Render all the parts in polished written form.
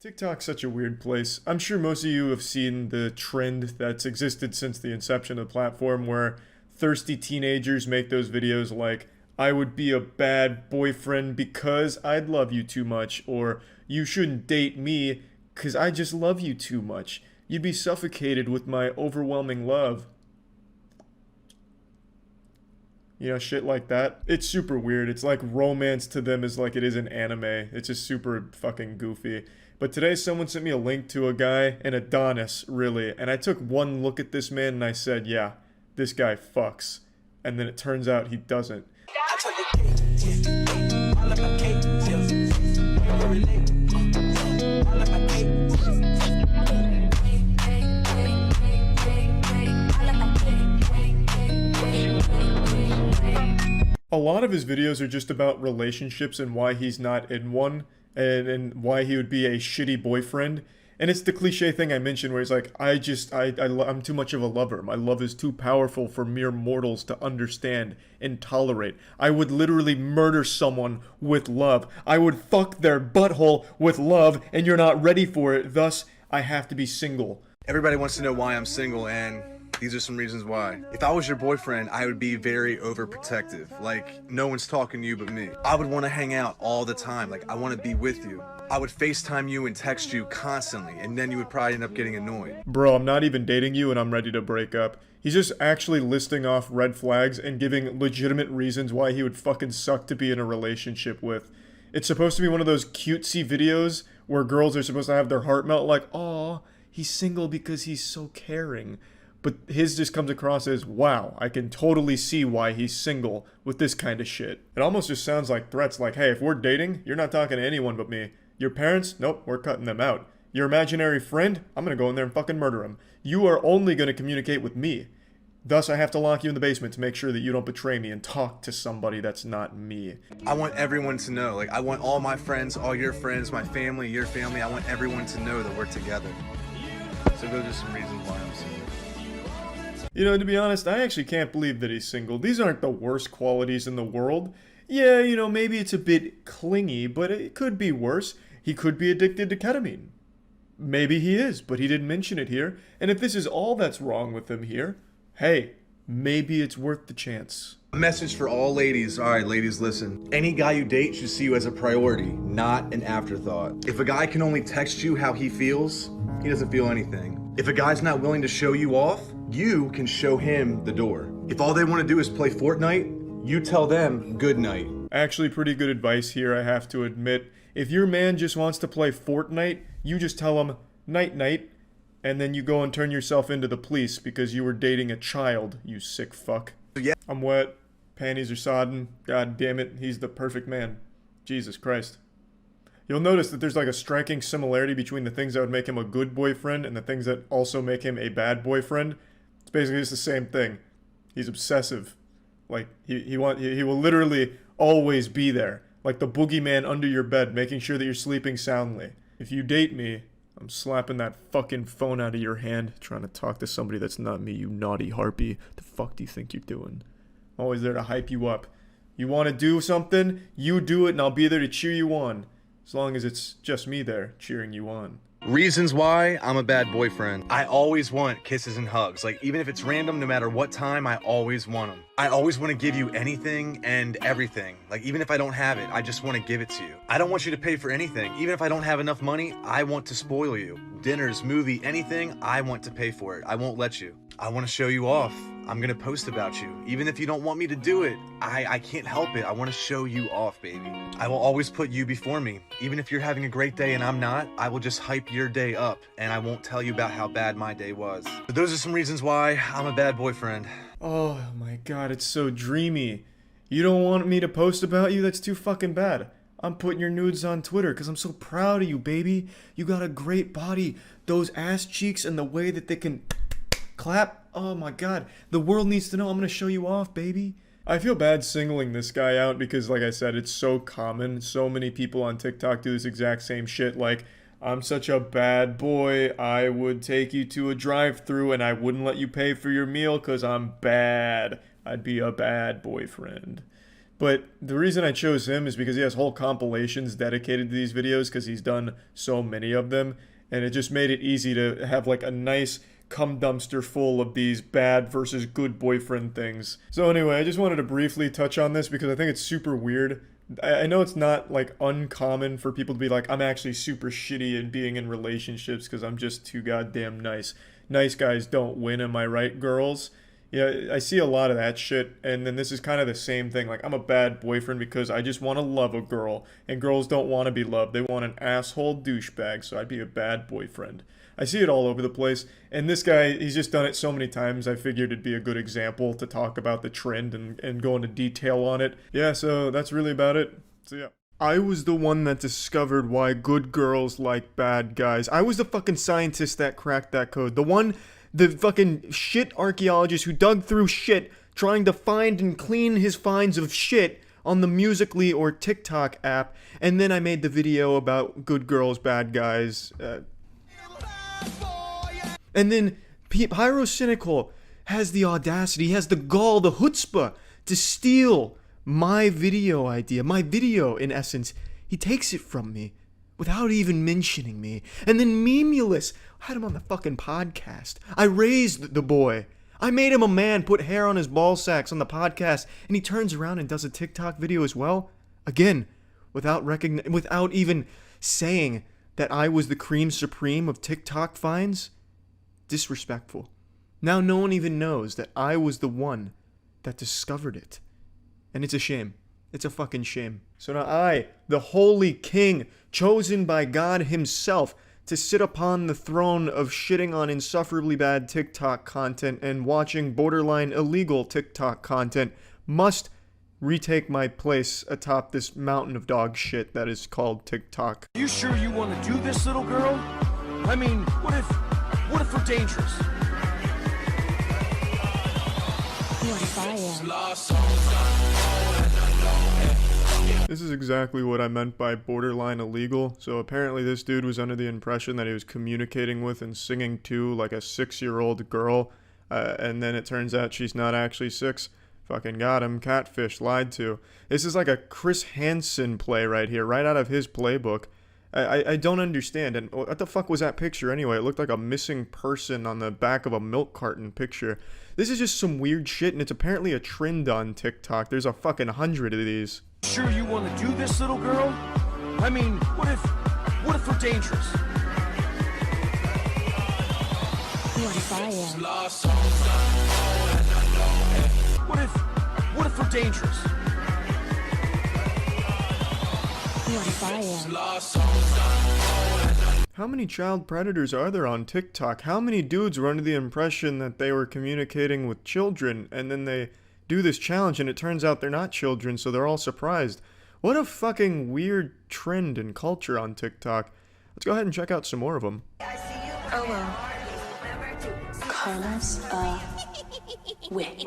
TikTok's such a weird place. I'm sure most of you have seen the trend that's existed since the inception of the platform where thirsty teenagers make those videos like, I would be a bad boyfriend because I'd love you too much, or you shouldn't date me because I just love you too much. You'd be suffocated with my overwhelming love. You know, shit like that. It's super weird. It's like romance to them is like it is in anime. It's just super fucking goofy. But today someone sent me a link to a guy, an Adonis, really. And I took one look at this man and I said, yeah, this guy fucks. And then it turns out he doesn't. A lot of his videos are just about relationships and why he's not in one, and why he would be a shitty boyfriend. And it's the cliche thing I mentioned where he's like, I'm too much of a lover. My love is too powerful for mere mortals to understand and tolerate. I would literally murder someone with love. I would fuck their butthole with love, and you're not ready for it. Thus, I have to be single. Everybody wants to know why I'm single, and these are some reasons why. If I was your boyfriend, I would be very overprotective. Like, no one's talking to you but me. I would want to hang out all the time. Like, I want to be with you. I would FaceTime you and text you constantly, and then you would probably end up getting annoyed. Bro, I'm not even dating you and I'm ready to break up. He's just actually listing off red flags and giving legitimate reasons why he would fucking suck to be in a relationship with. It's supposed to be one of those cutesy videos where girls are supposed to have their heart melt like, aw, he's single because he's so caring. But his just comes across as, wow, I can totally see why he's single with this kind of shit. It almost just sounds like threats like, hey, if we're dating, you're not talking to anyone but me. Your parents? Nope, we're cutting them out. Your imaginary friend? I'm gonna go in there and fucking murder him. You are only gonna communicate with me. Thus, I have to lock you in the basement to make sure that you don't betray me and talk to somebody that's not me. I want everyone to know. Like, I want all my friends, all your friends, my family, your family. I want everyone to know that we're together. So those are some reasons why I'm single. You know, to be honest, I actually can't believe that he's single. These aren't the worst qualities in the world. Yeah, you know, maybe it's a bit clingy, but it could be worse. He could be addicted to ketamine. Maybe he is, but he didn't mention it here. And if this is all that's wrong with him here, hey, maybe it's worth the chance. A message for all ladies. All right, ladies, listen. Any guy you date should see you as a priority, not an afterthought. If a guy can only text you how he feels, he doesn't feel anything. If a guy's not willing to show you off, you can show him the door. If all they want to do is play Fortnite, you tell them good night. Actually, pretty good advice here, I have to admit. If your man just wants to play Fortnite, you just tell him night-night, and then you go and turn yourself into the police because you were dating a child, you sick fuck. Yeah. I'm wet, panties are sodden, god damn it, he's the perfect man. Jesus Christ. You'll notice that there's like a striking similarity between the things that would make him a good boyfriend and the things that also make him a bad boyfriend. It's basically just the same thing. He's obsessive. Like, he will literally always be there. Like the boogeyman under your bed, making sure that you're sleeping soundly. If you date me, I'm slapping that fucking phone out of your hand, trying to talk to somebody that's not me, you naughty harpy. The fuck do you think you're doing? I'm always there to hype you up. You want to do something? You do it and I'll be there to cheer you on. As long as it's just me there, cheering you on. Reasons why I'm a bad boyfriend. I always want kisses and hugs. Like, even if it's random, no matter what time, I always want them. I always want to give you anything and everything. Like, even if I don't have it, I just want to give it to you. I don't want you to pay for anything. Even if I don't have enough money, I want to spoil you. Dinners, movie, anything, I want to pay for it. I won't let you. I want to show you off. I'm gonna post about you. Even if you don't want me to do it, I can't help it. I want to show you off, baby. I will always put you before me. Even if you're having a great day and I'm not, I will just hype your day up and I won't tell you about how bad my day was. But those are some reasons why I'm a bad boyfriend. Oh my god, it's so dreamy. You don't want me to post about you? That's too fucking bad. I'm putting your nudes on Twitter because I'm so proud of you, baby. You got a great body. Those ass cheeks and the way that they can clap. Oh my god. The world needs to know. I'm gonna show you off, baby. I feel bad singling this guy out because, like I said, it's so common. So many people on TikTok do this exact same shit. Like, I'm such a bad boy. I would take you to a drive-thru and I wouldn't let you pay for your meal because I'm bad. I'd be a bad boyfriend. But the reason I chose him is because he has whole compilations dedicated to these videos because he's done so many of them. And it just made it easy to have like a nice cum dumpster full of these bad versus good boyfriend things. So anyway, I just wanted to briefly touch on this because I think it's super weird. I know it's not like uncommon for people to be like, I'm actually super shitty at being in relationships because I'm just too goddamn nice. Nice guys don't win, am I right, girls? Yeah, I see a lot of that shit, and then this is kind of the same thing. Like, I'm a bad boyfriend because I just want to love a girl, and girls don't want to be loved. They want an asshole douchebag, so I'd be a bad boyfriend. I see it all over the place, and this guy, he's just done it so many times, I figured it'd be a good example to talk about the trend and go into detail on it. Yeah, so that's really about it. So yeah. I was the one that discovered why good girls like bad guys. I was the fucking scientist that cracked that code. The fucking shit archaeologist who dug through shit trying to find and clean his finds of shit on the Musical.ly or TikTok app, and then I made the video about good girls, bad guys. And then Pyrocynical has the audacity, he has the gall, the chutzpah to steal my video idea, my video in essence. He takes it from me without even mentioning me. And then Memulous, I had him on the fucking podcast. I raised the boy. I made him a man, put hair on his ball sacks on the podcast, and he turns around and does a TikTok video as well. Again, without even saying that I was the cream supreme of TikTok finds. Disrespectful. Now no one even knows that I was the one that discovered it. And it's a shame. It's a fucking shame. So now I, the holy king, chosen by God himself to sit upon the throne of shitting on insufferably bad TikTok content and watching borderline illegal TikTok content, must retake my place atop this mountain of dog shit that is called TikTok. You sure you want to do this, little girl? I mean, what if we're dangerous? What if I am? This is exactly what I meant by borderline illegal. So apparently this dude was under the impression that he was communicating with and singing to like a 6-year-old girl. And then it turns out she's not actually 6. Fucking got him. Catfish. Lied to. This is like a Chris Hansen play right here. Right out of his playbook. I don't understand. And what the fuck was that picture anyway? It looked like a missing person on the back of a milk carton picture. This is just some weird shit, and it's apparently a trend on TikTok. There's a fucking 100 of these. Sure you want to do this, little girl? I mean, what if we're dangerous? What if I am? What if we're dangerous? What if I am? How many child predators are there on TikTok? How many dudes were under the impression that they were communicating with children, and then they do this challenge and it turns out they're not children, so they're all surprised? What a fucking weird trend and culture on TikTok. Let's go ahead and check out some more of them. Oh well. Karma's a witch.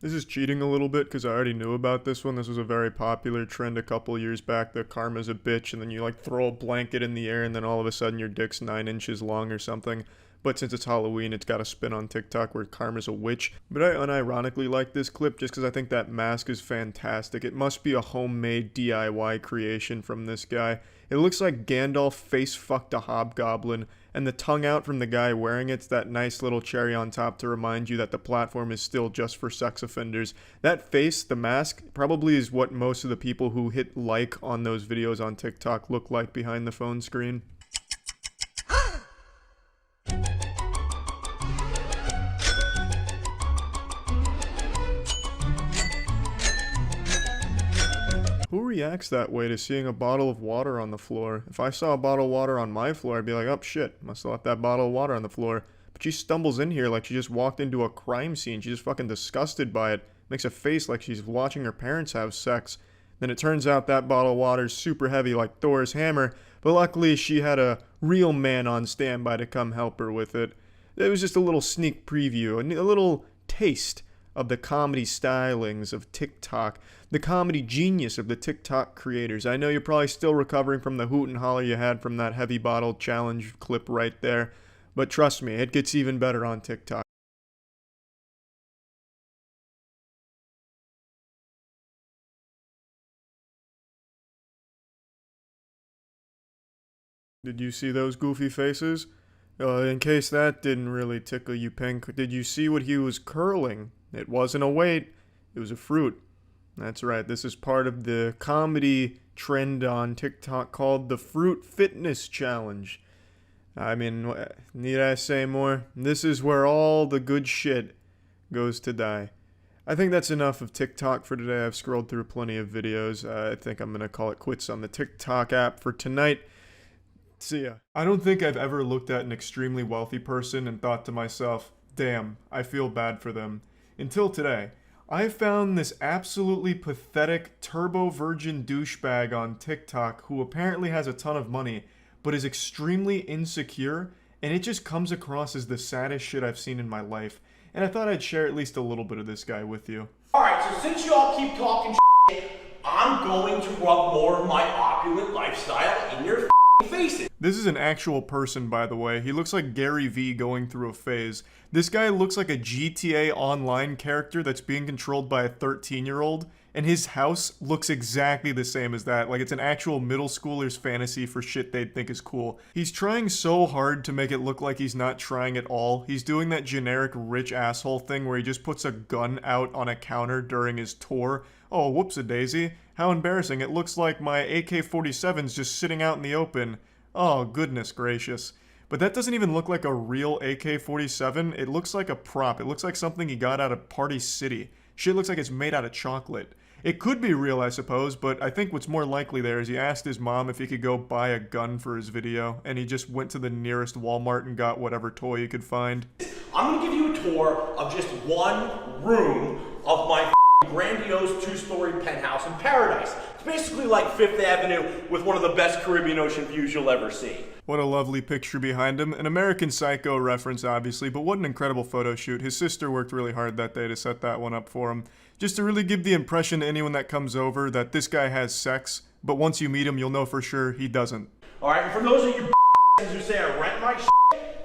This is cheating a little bit because I already knew about this one. This was a very popular trend a couple years back. The karma's a bitch, and then you like throw a blanket in the air and then all of a sudden your dick's 9 inches long or something. But since it's Halloween, it's got a spin on TikTok where karma's a witch. But I unironically like this clip just because I think that mask is fantastic. It must be a homemade DIY creation from this guy. It looks like Gandalf face fucked a hobgoblin, and the tongue out from the guy wearing it's that nice little cherry on top to remind you that the platform is still just for sex offenders. That face, the mask, probably is what most of the people who hit like on those videos on TikTok look like behind the phone screen. Who reacts that way to seeing a bottle of water on the floor? If I saw a bottle of water on my floor, I'd be like, oh shit, must have left that bottle of water on the floor. But she stumbles in here like she just walked into a crime scene. She's just fucking disgusted by it. Makes a face like she's watching her parents have sex. Then it turns out that bottle of water is super heavy like Thor's hammer. But luckily she had a real man on standby to come help her with it. It was just a little sneak preview, a little taste of the comedy stylings of TikTok, the comedy genius of the TikTok creators. I know you're probably still recovering from the hoot and holler you had from that heavy bottle challenge clip right there, but trust me, it gets even better on TikTok. Did you see those goofy faces? In case that didn't really tickle you, Pink, did you see what he was curling? It wasn't a weight, it was a fruit. That's right, this is part of the comedy trend on TikTok called the Fruit Fitness Challenge. I mean, need I say more? This is where all the good shit goes to die. I think that's enough of TikTok for today. I've scrolled through plenty of videos. I think I'm going to call it quits on the TikTok app for tonight. See ya. I don't think I've ever looked at an extremely wealthy person and thought to myself, damn, I feel bad for them. Until today. I found this absolutely pathetic turbo virgin douchebag on TikTok who apparently has a ton of money, but is extremely insecure, and it just comes across as the saddest shit I've seen in my life. And I thought I'd share at least a little bit of this guy with you. Alright, so since y'all keep talking shit, I'm going to rub more of my opulent lifestyle in your faces. This is an actual person, by the way. He looks like Gary Vee going through a phase. This guy looks like a GTA Online character that's being controlled by a 13-year-old, and his house looks exactly the same as that. Like, it's an actual middle schooler's fantasy for shit they'd think is cool. He's trying so hard to make it look like he's not trying at all. He's doing that generic rich asshole thing where he just puts a gun out on a counter during his tour. Oh, whoops-a-daisy. How embarrassing. It looks like my AK-47's just sitting out in the open. Oh, goodness gracious. But that doesn't even look like a real AK-47. It looks like a prop. It looks like something he got out of Party City. Shit looks like it's made out of chocolate. It could be real, I suppose, but I think what's more likely there is he asked his mom if he could go buy a gun for his video, and he just went to the nearest Walmart and got whatever toy he could find. I'm gonna give you a tour of just one room of my grandiose two-story penthouse in paradise. It's basically like Fifth Avenue with one of the best Caribbean Ocean views you'll ever see. What a lovely picture behind him. An American Psycho reference, obviously, but what an incredible photo shoot. His sister worked really hard that day to set that one up for him. Just to really give the impression to anyone that comes over that this guy has sex, but once you meet him, you'll know for sure he doesn't. Alright, and for those of you who say I rent my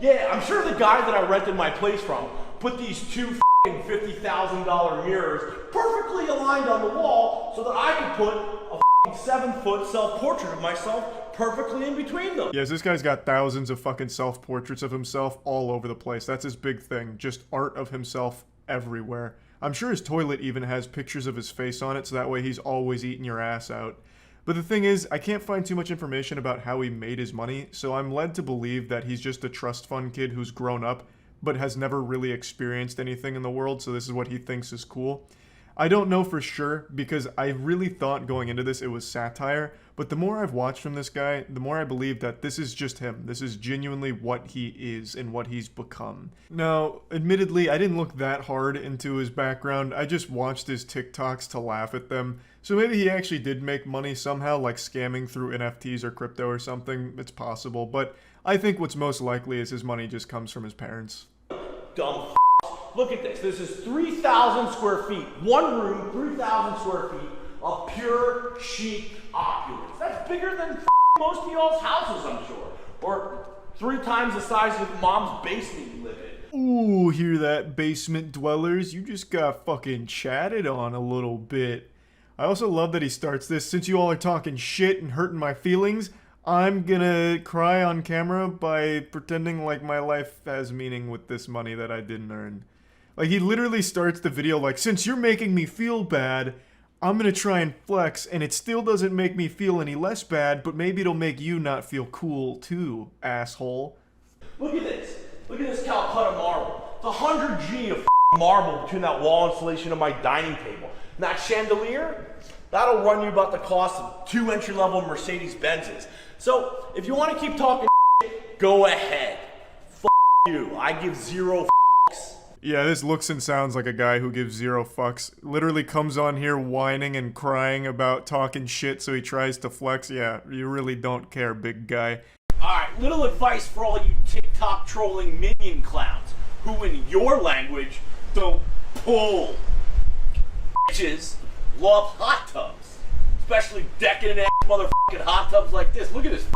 yeah, I'm sure the guy that I rented my place from put these two $50,000 mirrors perfectly aligned on the wall so that I could put a 7-foot self-portrait of myself perfectly in between them. Yes, this guy's got thousands of fucking self-portraits of himself all over the place. That's his big thing. Just art of himself everywhere. I'm sure his toilet even has pictures of his face on it, so that way he's always eating your ass out. But the thing is, I can't find too much information about how he made his money, so I'm led to believe that he's just a trust fund kid who's grown up, but has never really experienced anything in the world, so this is what he thinks is cool. I don't know for sure, because I really thought going into this it was satire, but the more I've watched from this guy, the more I believe that this is just him. This is genuinely what he is and what he's become. Now, admittedly, I didn't look that hard into his background. I just watched his TikToks to laugh at them. So maybe he actually did make money somehow, like scamming through NFTs or crypto or something. It's possible, but I think what's most likely is his money just comes from his parents. Dumb. Look at this. This is 3,000 square feet. One room, 3,000 square feet of pure chic opulence. That's bigger than most of y'all's houses, I'm sure. Or 3 times the size of mom's basement you live in. Ooh, hear that, basement dwellers? You just got fucking chatted on a little bit. I also love that he starts this, since you all are talking shit and hurting my feelings, I'm gonna cry on camera by pretending like my life has meaning with this money that I didn't earn. Like, he literally starts the video like, since you're making me feel bad, I'm gonna try and flex, and it still doesn't make me feel any less bad, but maybe it'll make you not feel cool too, asshole. Look at this. Look at this Calcutta marble. It's 100 G of marble between that wall insulation and my dining table. And that chandelier, that'll run you about the cost of 2 entry-level Mercedes-Benzes. So, if you want to keep talking go ahead. You. I give 0 fucks. Yeah, this looks and sounds like a guy who gives 0 fucks. Literally comes on here whining and crying about talking shit, so he tries to flex. Yeah, you really don't care, big guy. Alright, little advice for all you TikTok trolling minion clowns who in your language don't pull. Bitches love hot tubs. Especially decadent ass motherfucking hot tubs like this. Look at this.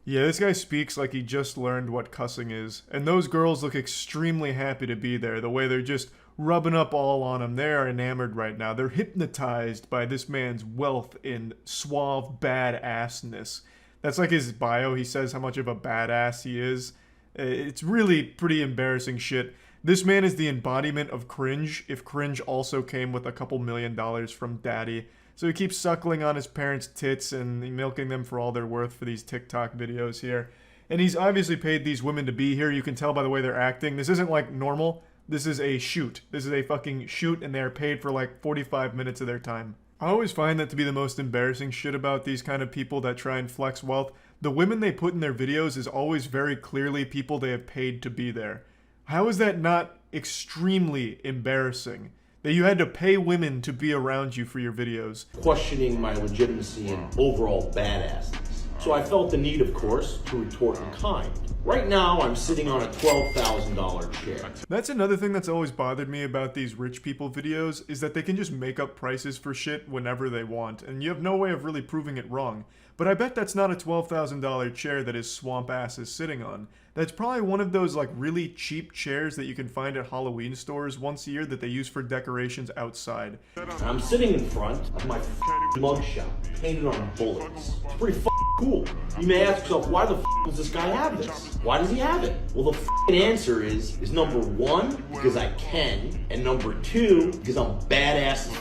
Yeah, this guy speaks like he just learned what cussing is. And those girls look extremely happy to be there, the way they're just rubbing up all on him. They are enamored right now. They're hypnotized by this man's wealth and suave badassness. That's like his bio. He says how much of a badass he is. It's really pretty embarrassing shit. This man is the embodiment of cringe, if cringe also came with a couple $1 million from daddy. So he keeps suckling on his parents' tits and milking them for all they're worth for these TikTok videos here. And he's obviously paid these women to be here. You can tell by the way they're acting. This isn't like normal. This is a shoot. This is a fucking shoot, and they're paid for like 45 minutes of their time. I always find that to be the most embarrassing shit about these kind of people that try and flex wealth. The women they put in their videos is always very clearly people they have paid to be there. How is that not extremely embarrassing? That you had to pay women to be around you for your videos. Questioning my legitimacy and overall badassness. So I felt the need, of course, to retort in kind. Right now, I'm sitting on a $12,000 chair. That's another thing that's always bothered me about these rich people videos, is that they can just make up prices for shit whenever they want, and you have no way of really proving it wrong. But I bet that's not a $12,000 chair that his swamp ass is sitting on. That's probably one of those like really cheap chairs that you can find at Halloween stores once a year that they use for decorations outside. I'm sitting in front of my mugshot, painted on bullets. It's pretty cool. You may ask yourself, why the does this guy have this? Why does he have it? Well, the answer is number one, because I can, and number two, because I'm badass as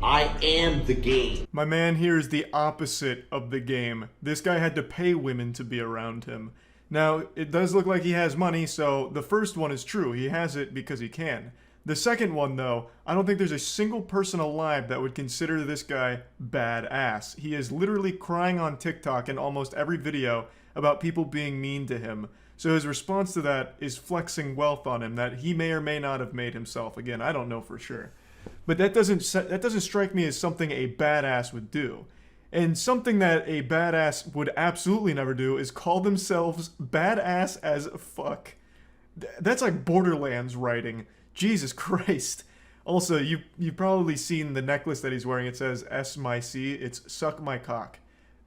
I am the game. My man here is the opposite of the game. This guy had to pay women to be around him. Now, it does look like he has money, so the first one is true. He has it because he can. The second one, though, I don't think there's a single person alive that would consider this guy badass. He is literally crying on TikTok in almost every video about people being mean to him. So his response to that is flexing wealth on him that he may or may not have made himself. Again, I don't know for sure. But that doesn't strike me as something a badass would do. And something that a badass would absolutely never do is call themselves badass as fuck. That's like Borderlands writing. Jesus Christ. Also, you've probably seen the necklace that he's wearing. It says S my C. It's suck my cock.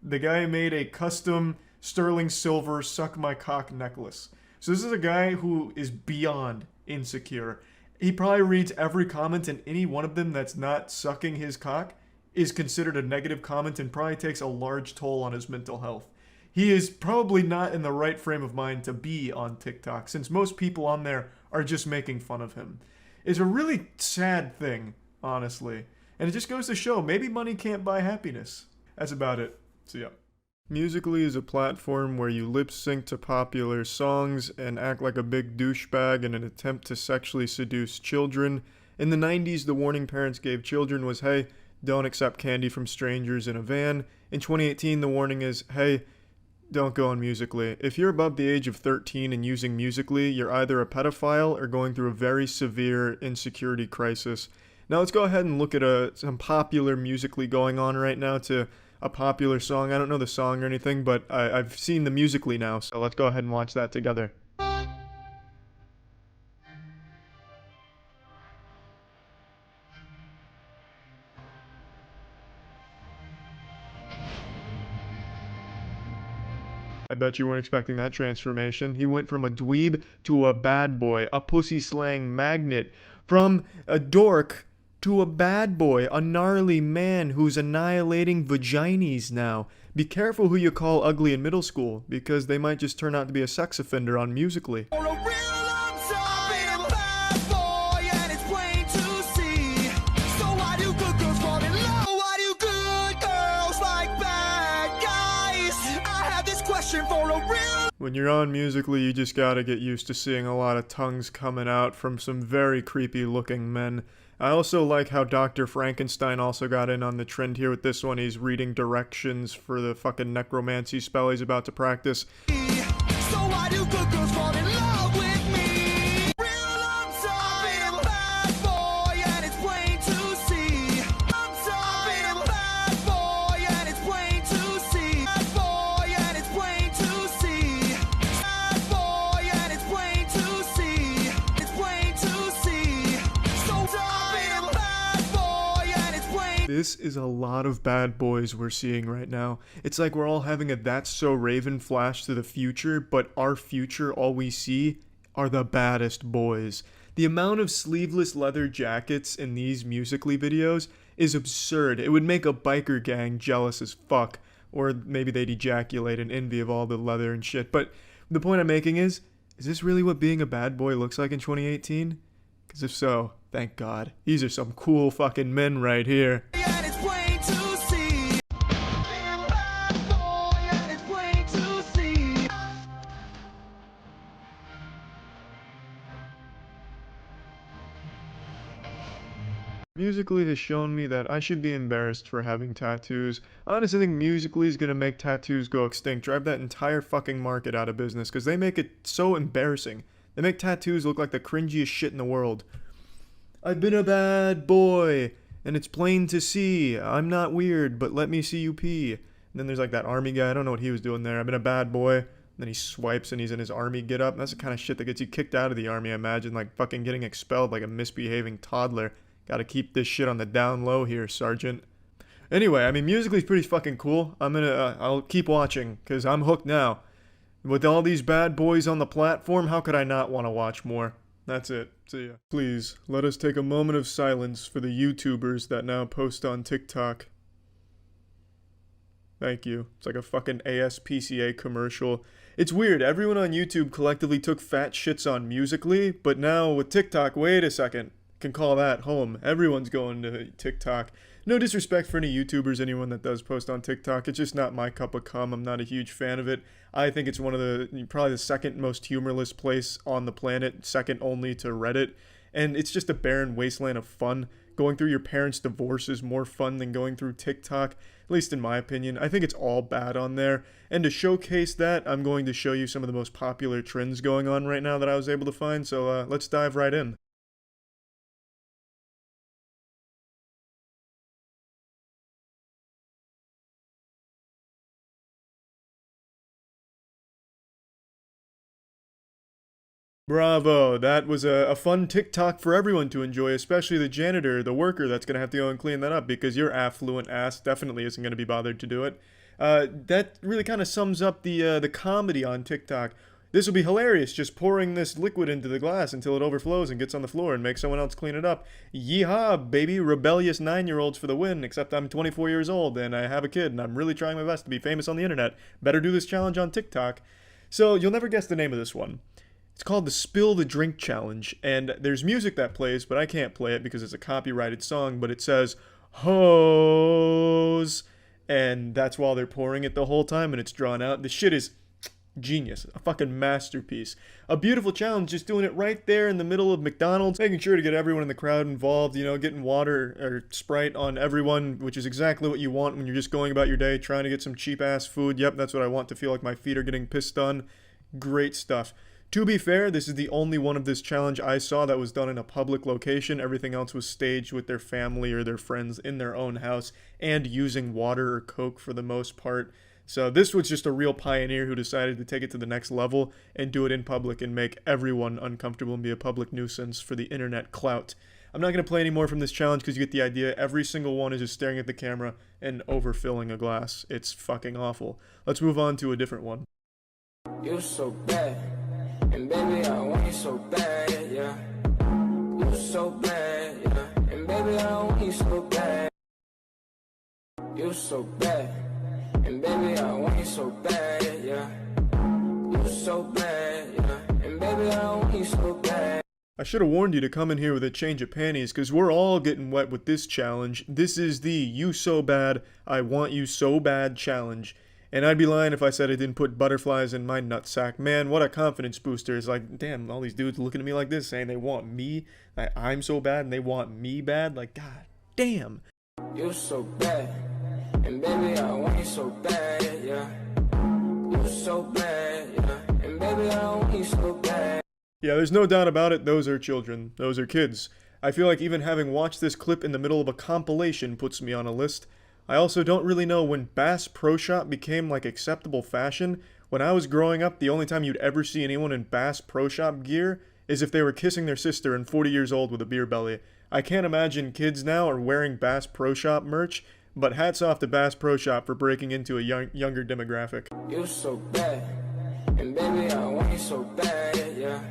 The guy made a custom sterling silver suck my cock necklace. So this is a guy who is beyond insecure. He probably reads every comment, and any one of them that's not sucking his cock is considered a negative comment and probably takes a large toll on his mental health. He is probably not in the right frame of mind to be on TikTok, since most people on there are just making fun of him. It's a really sad thing, honestly. And it just goes to show, maybe money can't buy happiness. That's about it. So yeah. Musical.ly is a platform where you lip sync to popular songs and act like a big douchebag in an attempt to sexually seduce children. In the 90s, the warning parents gave children was, hey, don't accept candy from strangers in a van. In 2018, the warning is, hey, don't go on Musical.ly. If you're above the age of 13 and using Musical.ly, you're either a pedophile or going through a very severe insecurity crisis. Now let's go ahead and look at some popular Musical.ly going on right now to a popular song. I don't know the song or anything, but I've seen the Musical.ly now, so let's go ahead and watch that together. I bet you weren't expecting that transformation. He went from a dweeb to a bad boy, a pussy slang magnet, from a dork to a bad boy, a gnarly man who's annihilating vaginas now. Be careful who you call ugly in middle school, because they might just turn out to be a sex offender on Musical.ly. When you're on Musical.ly, you just gotta get used to seeing a lot of tongues coming out from some very creepy looking men. I also like how Dr. Frankenstein also got in on the trend here with this one. He's reading directions for the fucking necromancy spell he's about to practice. So why do good girls fall in love with me? This is a lot of bad boys we're seeing right now. It's like we're all having a That's So Raven flash to the future, but our future, all we see are the baddest boys. The amount of sleeveless leather jackets in these Musical.ly videos is absurd. It would make a biker gang jealous as fuck. or maybe they'd ejaculate in envy of all the leather and shit. But the point I'm making is this really what being a bad boy looks like in 2018? Because if so, thank God. These are some cool fucking men right here. Musically has shown me that I should be embarrassed for having tattoos. I honestly think Musically is gonna make tattoos go extinct, drive that entire fucking market out of business, because they make it so embarrassing. They make tattoos look like the cringiest shit in the world. I've been a bad boy, and it's plain to see. I'm not weird, but let me see you pee. And then there's like that army guy, I don't know what he was doing there. I've been a bad boy. And then he swipes and he's in his army getup. That's the kind of shit that gets you kicked out of the army, I imagine, like fucking getting expelled like a misbehaving toddler. Gotta keep this shit on the down low here, Sergeant. Anyway, I mean, Musically's pretty fucking cool. I'll keep watching, because I'm hooked now. With all these bad boys on the platform, how could I not want to watch more? That's it. See ya. Please, let us take a moment of silence for the YouTubers that now post on TikTok. Thank you. It's like a fucking ASPCA commercial. It's weird, everyone on YouTube collectively took fat shits on Musically, but now with TikTok, wait a second. Can call that home. Everyone's going to TikTok. No disrespect for any YouTubers, anyone that does post on TikTok. It's just not my cup of cum. I'm not a huge fan of it. I think it's one of the, probably the second most humorless place on the planet, second only to Reddit. And it's just a barren wasteland of fun. Going through your parents' divorce is more fun than going through TikTok, at least in my opinion. I think it's all bad on there. And to showcase that, I'm going to show you some of the most popular trends going on right now that I was able to find. So let's dive right in. Bravo, that was a fun TikTok for everyone to enjoy, especially the janitor, the worker that's going to have to go and clean that up because your affluent ass definitely isn't going to be bothered to do it. That really kind of sums up the comedy on TikTok. This will be hilarious, just pouring this liquid into the glass until it overflows and gets on the floor and makes someone else clean it up. Yeehaw, baby, rebellious 9-year-olds for the win, except I'm 24 years old and I have a kid and I'm really trying my best to be famous on the internet. Better do this challenge on TikTok. So you'll never guess the name of this one. It's called the Spill the Drink Challenge, and there's music that plays, but I can't play it because it's a copyrighted song, but it says, hose, and that's while they're pouring it the whole time, and it's drawn out. The shit is genius. A fucking masterpiece. A beautiful challenge, just doing it right there in the middle of McDonald's, making sure to get everyone in the crowd involved, you know, getting water or Sprite on everyone, which is exactly what you want when you're just going about your day, trying to get some cheap-ass food. Yep, that's what I want, to feel like my feet are getting pissed on. Great stuff. To be fair, this is the only one of this challenge I saw that was done in a public location. Everything else was staged with their family or their friends in their own house and using water or Coke for the most part. So this was just a real pioneer who decided to take it to the next level and do it in public and make everyone uncomfortable and be a public nuisance for the internet clout. I'm not going to play any more from this challenge because you get the idea. Every single one is just staring at the camera and overfilling a glass. It's fucking awful. Let's move on to a different one. You're so bad. And baby, I want you so bad, yeah. You're so bad, yeah. And baby, I want you so bad. You're so bad. And baby, I want you so bad, yeah. You're so bad, yeah. And baby, I want you so bad. I should have warned you to come in here with a change of panties, because we're all getting wet with this challenge. This is the You So Bad, I Want You So Bad challenge. And I'd be lying if I said I didn't put butterflies in my nutsack. Man, what a confidence booster. It's like, damn, all these dudes looking at me like this, saying they want me. I'm so bad and they want me bad. Like, god damn. You're so bad. And baby, I want you so bad, yeah. You're so bad, yeah. And baby, I want you so bad. Yeah, there's no doubt about it. Those are children. Those are kids. I feel like even having watched this clip in the middle of a compilation puts me on a list. I also don't really know when Bass Pro Shop became like acceptable fashion. When I was growing up, the only time you'd ever see anyone in Bass Pro Shop gear is if they were kissing their sister and 40 years old with a beer belly. I can't imagine kids now are wearing Bass Pro Shop merch, but hats off to Bass Pro Shop for breaking into a younger demographic. You're so bad, and baby, I want you so bad, yeah.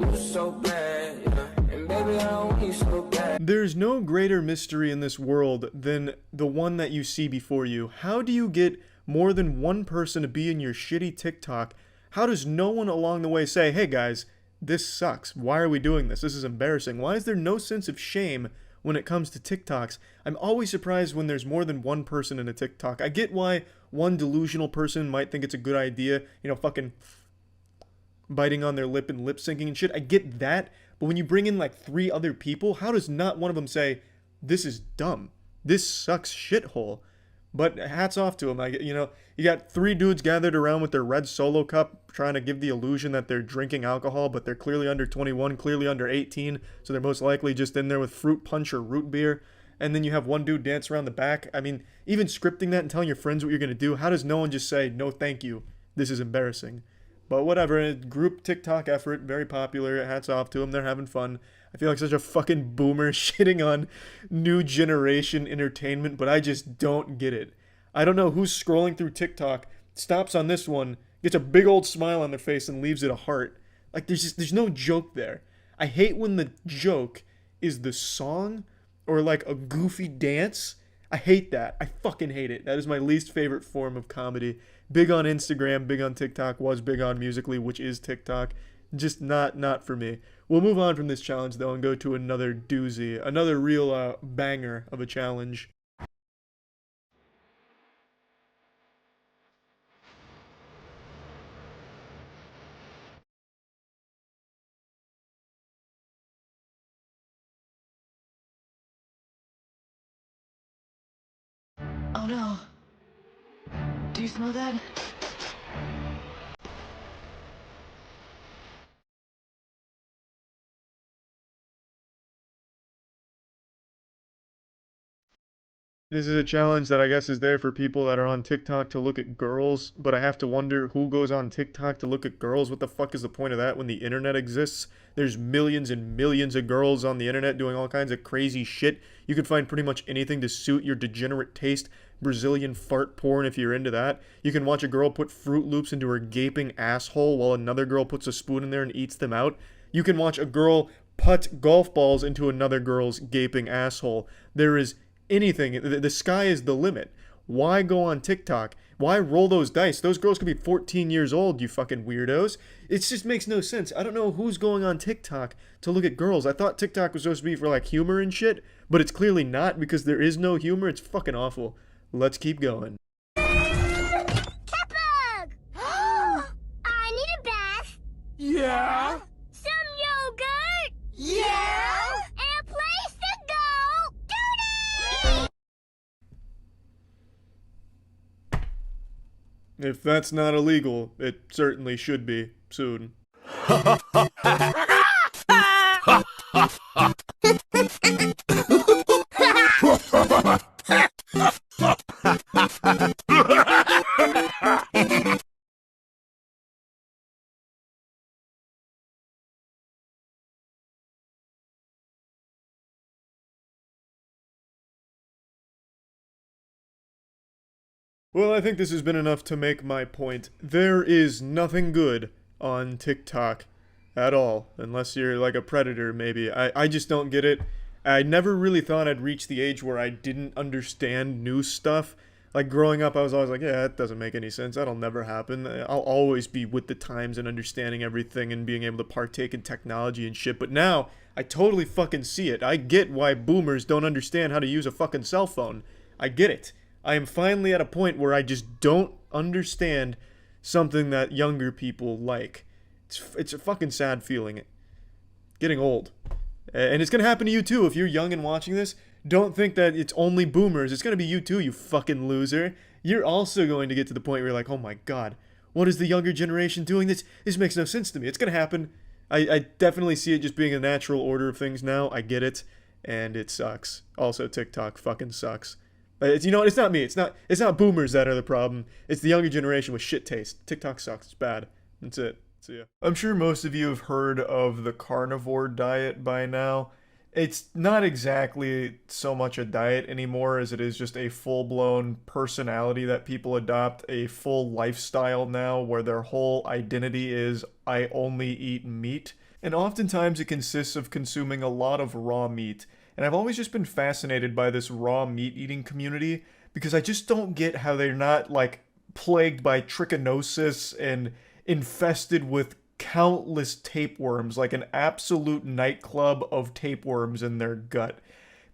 You're so bad, yeah. And baby, baby, I want you so bad. There's no greater mystery in this world than the one that you see before you. How do you get more than one person to be in your shitty TikTok? How does no one along the way say, hey guys, this sucks. Why are we doing this? This is embarrassing. Why is there no sense of shame when it comes to TikToks? I'm always surprised when there's more than one person in a TikTok. I get why one delusional person might think it's a good idea, you know, fucking biting on their lip and lip syncing and shit. I get that. But when you bring in like 3 other people, how does not one of them say, this is dumb? This sucks shithole. But hats off to them. You know, you got 3 dudes gathered around with their red Solo cup trying to give the illusion that they're drinking alcohol, but they're clearly under 21, clearly under 18, so they're most likely just in there with fruit punch or root beer. And then you have one dude dance around the back. I mean, even scripting that and telling your friends what you're going to do, how does no one just say, no thank you, this is embarrassing? But whatever, a group TikTok effort, very popular, hats off to them, they're having fun. I feel like such a fucking boomer shitting on new generation entertainment, but I just don't get it. I don't know who's scrolling through TikTok, stops on this one, gets a big old smile on their face and leaves it a heart. Like, there's no joke there. I hate when the joke is the song or like a goofy dance. I hate that. I fucking hate it. That is my least favorite form of comedy. Big on Instagram, big on TikTok, was big on Musical.ly, which is TikTok. Just not for me. We'll move on from this challenge, though, and go to another doozy. Another real banger of a challenge. Oh no. Do you smell that? This is a challenge that I guess is there for people that are on TikTok to look at girls, but I have to wonder who goes on TikTok to look at girls. What the fuck is the point of that when the internet exists? There's millions and millions of girls on the internet doing all kinds of crazy shit. You can find pretty much anything to suit your degenerate taste. Brazilian fart porn if you're into that. You can watch a girl put Fruit Loops into her gaping asshole while another girl puts a spoon in there and eats them out. You can watch a girl put golf balls into another girl's gaping asshole. There is anything. The sky is the limit. Why go on TikTok? Why roll those dice? Those girls could be 14 years old, you fucking weirdos. It just makes no sense. I don't know who's going on TikTok to look at girls. I thought TikTok was supposed to be for like humor and shit, but it's clearly not because there is no humor. It's fucking awful. Let's keep going. Catbug! I need a bath. Yeah? Some yogurt. Yeah? And a place to go. Duty! If that's not illegal, it certainly should be soon. Well, I think this has been enough to make my point. There is nothing good on TikTok at all, unless you're like a predator, maybe. I just don't get it. I never really thought I'd reach the age where I didn't understand new stuff. Like growing up, I was always like, yeah, that doesn't make any sense. That'll never happen. I'll always be with the times and understanding everything and being able to partake in technology and shit. But now, I totally fucking see it. I get why boomers don't understand how to use a fucking cell phone. I get it. I am finally at a point where I just don't understand something that younger people like. It's a fucking sad feeling. Getting old. And it's going to happen to you too if you're young and watching this. Don't think that it's only boomers. It's going to be you too, you fucking loser. You're also going to get to the point where you're like, oh my god, what is the younger generation doing? This makes no sense to me. It's going to happen. I definitely see it just being a natural order of things now. I get it. And it sucks. Also, TikTok fucking sucks. You know what? It's not me. It's not boomers that are the problem. It's the younger generation with shit taste. TikTok sucks. It's bad. That's it. See ya. I'm sure most of you have heard of the carnivore diet by now. It's not exactly so much a diet anymore as it is just a full-blown personality that people adopt, a full lifestyle now where their whole identity is, I only eat meat. And oftentimes it consists of consuming a lot of raw meat. And I've always just been fascinated by this raw meat eating community because I just don't get how they're not like plagued by trichinosis and infested with countless tapeworms, like an absolute nightclub of tapeworms in their gut.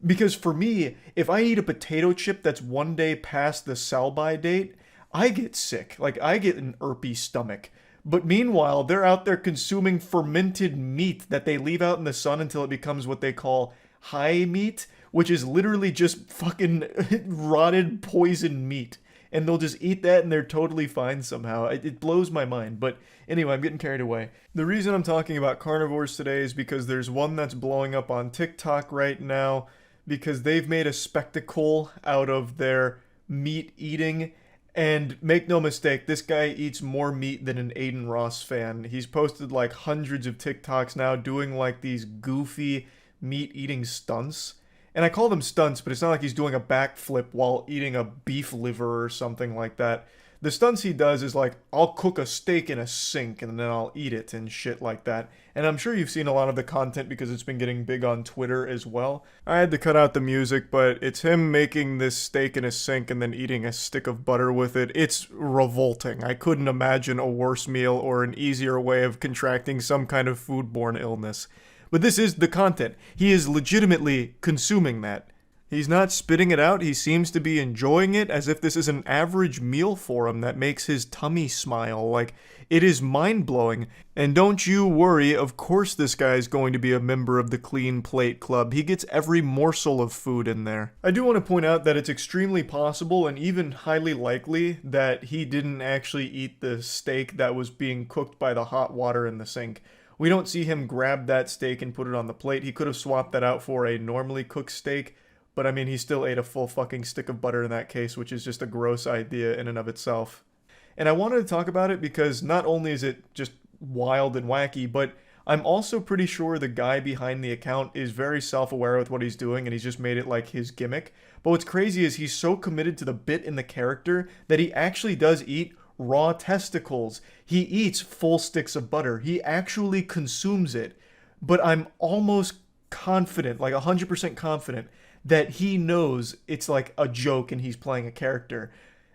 Because for me, if I eat a potato chip that's one day past the sell-by date, I get sick. Like, I get an irpy stomach. But meanwhile, they're out there consuming fermented meat that they leave out in the sun until it becomes what they call high meat, which is literally just fucking rotted poison meat. And they'll just eat that and they're totally fine somehow. It blows my mind. But anyway, I'm getting carried away. The reason I'm talking about carnivores today is because there's one that's blowing up on TikTok right now because they've made a spectacle out of their meat eating. And make no mistake, this guy eats more meat than an Aiden Ross fan. He's posted like hundreds of TikToks now doing like these goofy meat eating stunts. And I call them stunts, but it's not like he's doing a backflip while eating a beef liver or something like that. The stunts he does is like, I'll cook a steak in a sink and then I'll eat it and shit like that. And I'm sure you've seen a lot of the content because it's been getting big on Twitter as well. I had to cut out the music, but it's him making this steak in a sink and then eating a stick of butter with it. It's revolting. I couldn't imagine a worse meal or an easier way of contracting some kind of foodborne illness. But this is the content. He is legitimately consuming that. He's not spitting it out, he seems to be enjoying it as if this is an average meal for him that makes his tummy smile. Like, it is mind-blowing. And don't you worry, of course this guy is going to be a member of the Clean Plate Club. He gets every morsel of food in there. I do want to point out that it's extremely possible and even highly likely that he didn't actually eat the steak that was being cooked by the hot water in the sink. We don't see him grab that steak and put it on the plate. He could have swapped that out for a normally cooked steak. But I mean, he still ate a full fucking stick of butter in that case, which is just a gross idea in and of itself. And I wanted to talk about it because not only is it just wild and wacky, but I'm also pretty sure the guy behind the account is very self-aware with what he's doing and he's just made it like his gimmick. But what's crazy is he's so committed to the bit in the character that he actually does eat raw testicles. He eats full sticks of butter. He actually consumes it. But I'm almost confident, like 100% confident, that he knows it's like a joke and he's playing a character.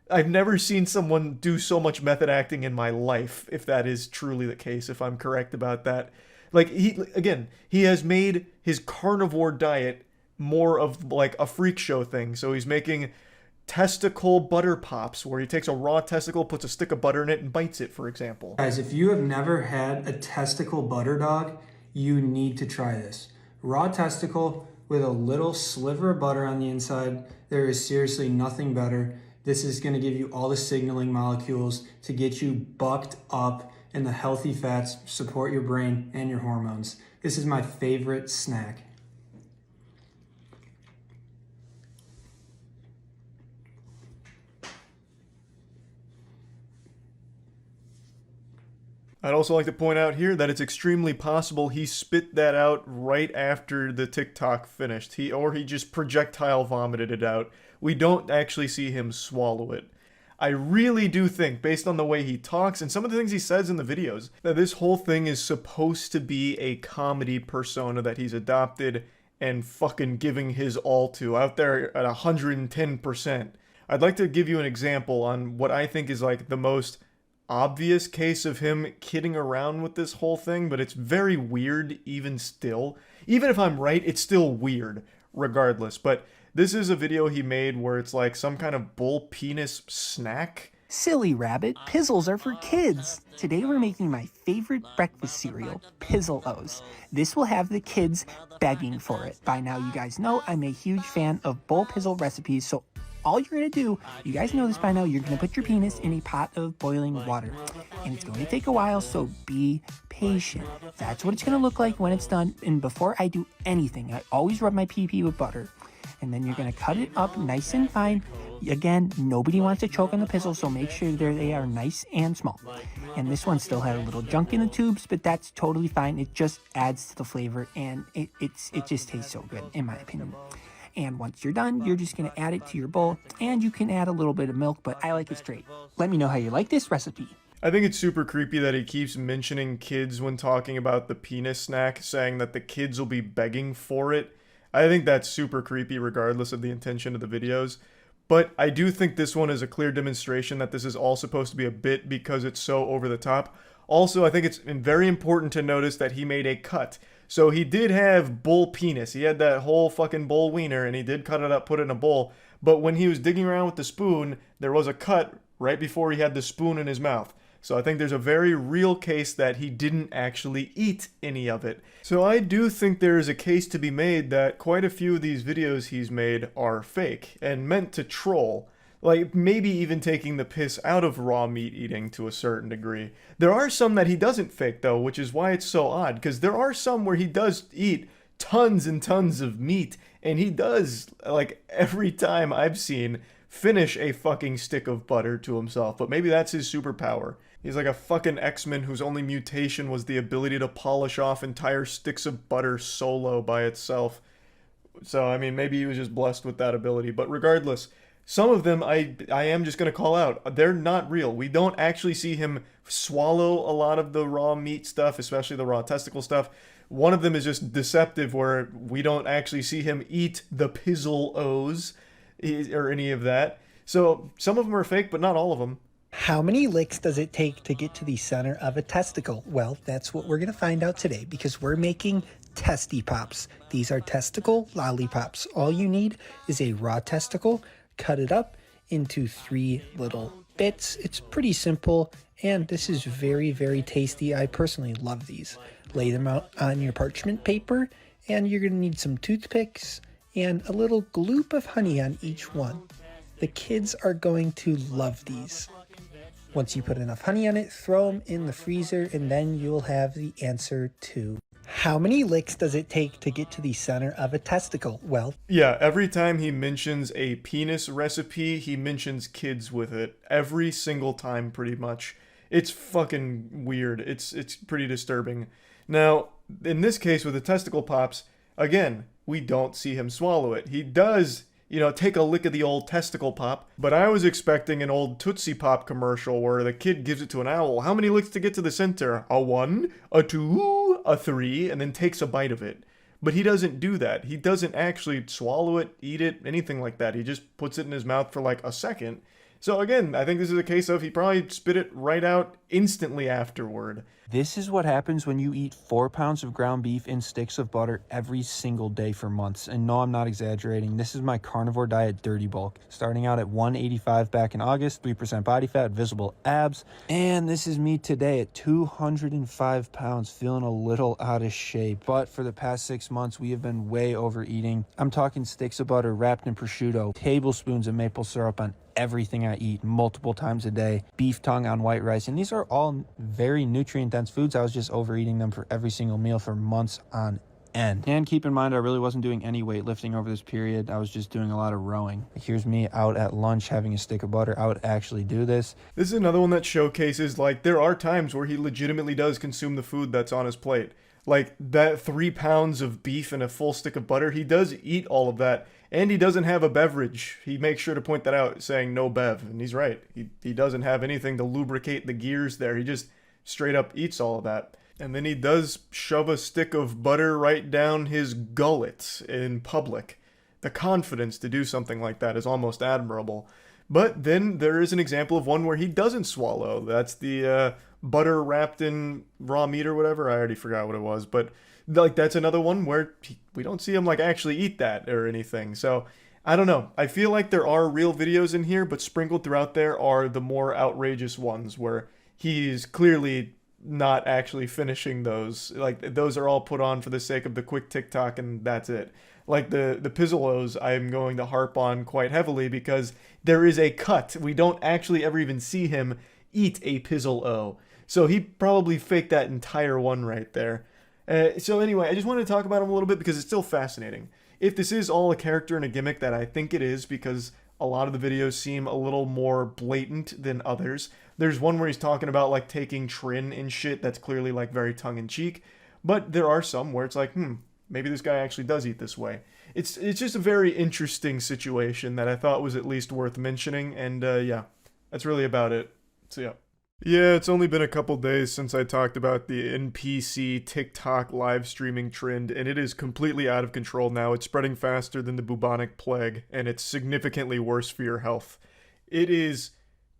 I've never seen someone do so much method acting in my life, if that is truly the case, if I'm correct about that. Like, he has made his carnivore diet more of like a freak show thing. So he's making testicle butter pops where he takes a raw testicle, puts a stick of butter in it and bites it, for example. Guys, if you have never had a testicle butter dog, you need to try this. Raw testicle with a little sliver of butter on the inside. There is seriously nothing better. This is going to give you all the signaling molecules to get you bucked up in the healthy fats, support your brain and your hormones. This is my favorite snack. I'd also like to point out here that it's extremely possible he spit that out right after the TikTok finished. He just projectile vomited it out. We don't actually see him swallow it. I really do think, based on the way he talks and some of the things he says in the videos, that this whole thing is supposed to be a comedy persona that he's adopted and fucking giving his all to, out there at 110%. I'd like to give you an example on what I think is like the most obvious case of him kidding around with this whole thing, but it's very weird even still. Even if I'm right, it's still weird regardless. But this is a video he made where it's like some kind of bull penis snack. Silly rabbit, Pizzles are for kids. Today we're making my favorite breakfast cereal, Pizzle-O's. This will have the kids begging for it. By now you guys know I'm a huge fan of bull pizzle recipes, so all you're going to do, you guys know this by now, you're going to put your penis in a pot of boiling water. And it's going to take a while, so be patient. That's what it's going to look like when it's done. And before I do anything, I always rub my pee-pee with butter. And then you're going to cut it up nice and fine. Again, nobody wants to choke on the pizzle, so make sure they are nice and small. And this one still had a little junk in the tubes, but that's totally fine. It just adds to the flavor, and it just tastes so good, in my opinion. And once you're done, you're just going to add it to your bowl, and you can add a little bit of milk, but I like it straight. Let me know how you like this recipe. I think it's super creepy that he keeps mentioning kids when talking about the penis snack, saying that the kids will be begging for it. I think that's super creepy regardless of the intention of the videos. But I do think this one is a clear demonstration that this is all supposed to be a bit because it's so over the top. Also, I think it's very important to notice that he made a cut. So he did have bull penis. He had that whole fucking bull wiener and he did cut it up, put it in a bowl. But when he was digging around with the spoon, there was a cut right before he had the spoon in his mouth. So I think there's a very real case that he didn't actually eat any of it. So I do think there is a case to be made that quite a few of these videos he's made are fake and meant to troll. Like, maybe even taking the piss out of raw meat eating to a certain degree. There are some that he doesn't fake, though, which is why it's so odd, because there are some where he does eat tons and tons of meat, and he does, like, every time I've seen, finish a fucking stick of butter to himself, but maybe that's his superpower. He's like a fucking X-Men whose only mutation was the ability to polish off entire sticks of butter solo by itself. So, I mean, maybe he was just blessed with that ability, but regardless, some of them I am just going to call out. They're not real. We don't actually see him swallow a lot of the raw meat stuff, especially the raw testicle stuff. One of them is just deceptive where we don't actually see him eat the pizzle-os or any of that. So some of them are fake, but not all of them. How many licks does it take to get to the center of a testicle? Well, that's what we're going to find out today because we're making testy pops. These are testicle lollipops. All you need is a raw testicle, cut it up into 3 little bits. It's pretty simple, and this is very, very tasty. I personally love these. Lay them out on your parchment paper, and you're going to need some toothpicks and a little gloop of honey on each one. The kids are going to love these. Once you put enough honey on it, throw them in the freezer, and then you'll have the answer to how many licks does it take to get to the center of a testicle? Well, yeah, every time he mentions a penis recipe, he mentions kids with it. Every single time, pretty much. It's fucking weird. It's pretty disturbing. Now, in this case with the testicle pops, again, we don't see him swallow it. He does, take a lick of the old testicle pop, but I was expecting an old Tootsie Pop commercial where the kid gives it to an owl. How many licks to get to the center? A 1, a 2, a 3, and then takes a bite of it. But he doesn't do that. He doesn't actually swallow it, eat it, anything like that. He just puts it in his mouth for like a second. So again, I think this is a case of he probably spit it right out instantly afterward. This is what happens when you eat 4 pounds of ground beef and sticks of butter every single day for months. And no, I'm not exaggerating. This is my carnivore diet dirty bulk. Starting out at 185 back in August, 3% body fat, visible abs. And this is me today at 205 pounds, feeling a little out of shape. But for the past 6 months, we have been way overeating. I'm talking sticks of butter wrapped in prosciutto, tablespoons of maple syrup on everything I eat multiple times a day, beef tongue on white rice, and these are all very nutrient dense foods. I was just overeating them for every single meal for months on end. And keep in mind, I really wasn't doing any weightlifting over this period. I was just doing a lot of rowing. Here's me out at lunch having a stick of butter. I would actually do this. This is another one that showcases, like, there are times where he legitimately does consume the food that's on his plate. Like, that 3 pounds of beef and a full stick of butter, he does eat all of that. And he doesn't have a beverage. He makes sure to point that out, saying no bev. And he's right. He doesn't have anything to lubricate the gears there. He just straight up eats all of that. And then he does shove a stick of butter right down his gullet in public. The confidence to do something like that is almost admirable. But then there is an example of one where he doesn't swallow. That's the butter wrapped in raw meat or whatever. I already forgot what it was. But like, that's another one where we don't see him like actually eat that or anything. So I don't know. I feel like there are real videos in here, but sprinkled throughout there are the more outrageous ones where he's clearly not actually finishing those. Like, those are all put on for the sake of the quick TikTok and that's it. Like the pizzle-os, I'm going to harp on quite heavily because there is a cut. We don't actually ever even see him eat a pizzle-o. So he probably faked that entire one right there. So anyway, I just wanted to talk about him a little bit because it's still fascinating. If this is all a character and a gimmick, that I think it is because a lot of the videos seem a little more blatant than others. There's one where he's talking about like taking Trin and shit that's clearly like very tongue-in-cheek. But there are some where it's like, maybe this guy actually does eat this way. It's just a very interesting situation that I thought was at least worth mentioning. And yeah, that's really about it. So yeah. Yeah, it's only been a couple days since I talked about the NPC TikTok live streaming trend, and it is completely out of control now. It's spreading faster than the bubonic plague, and it's significantly worse for your health. It is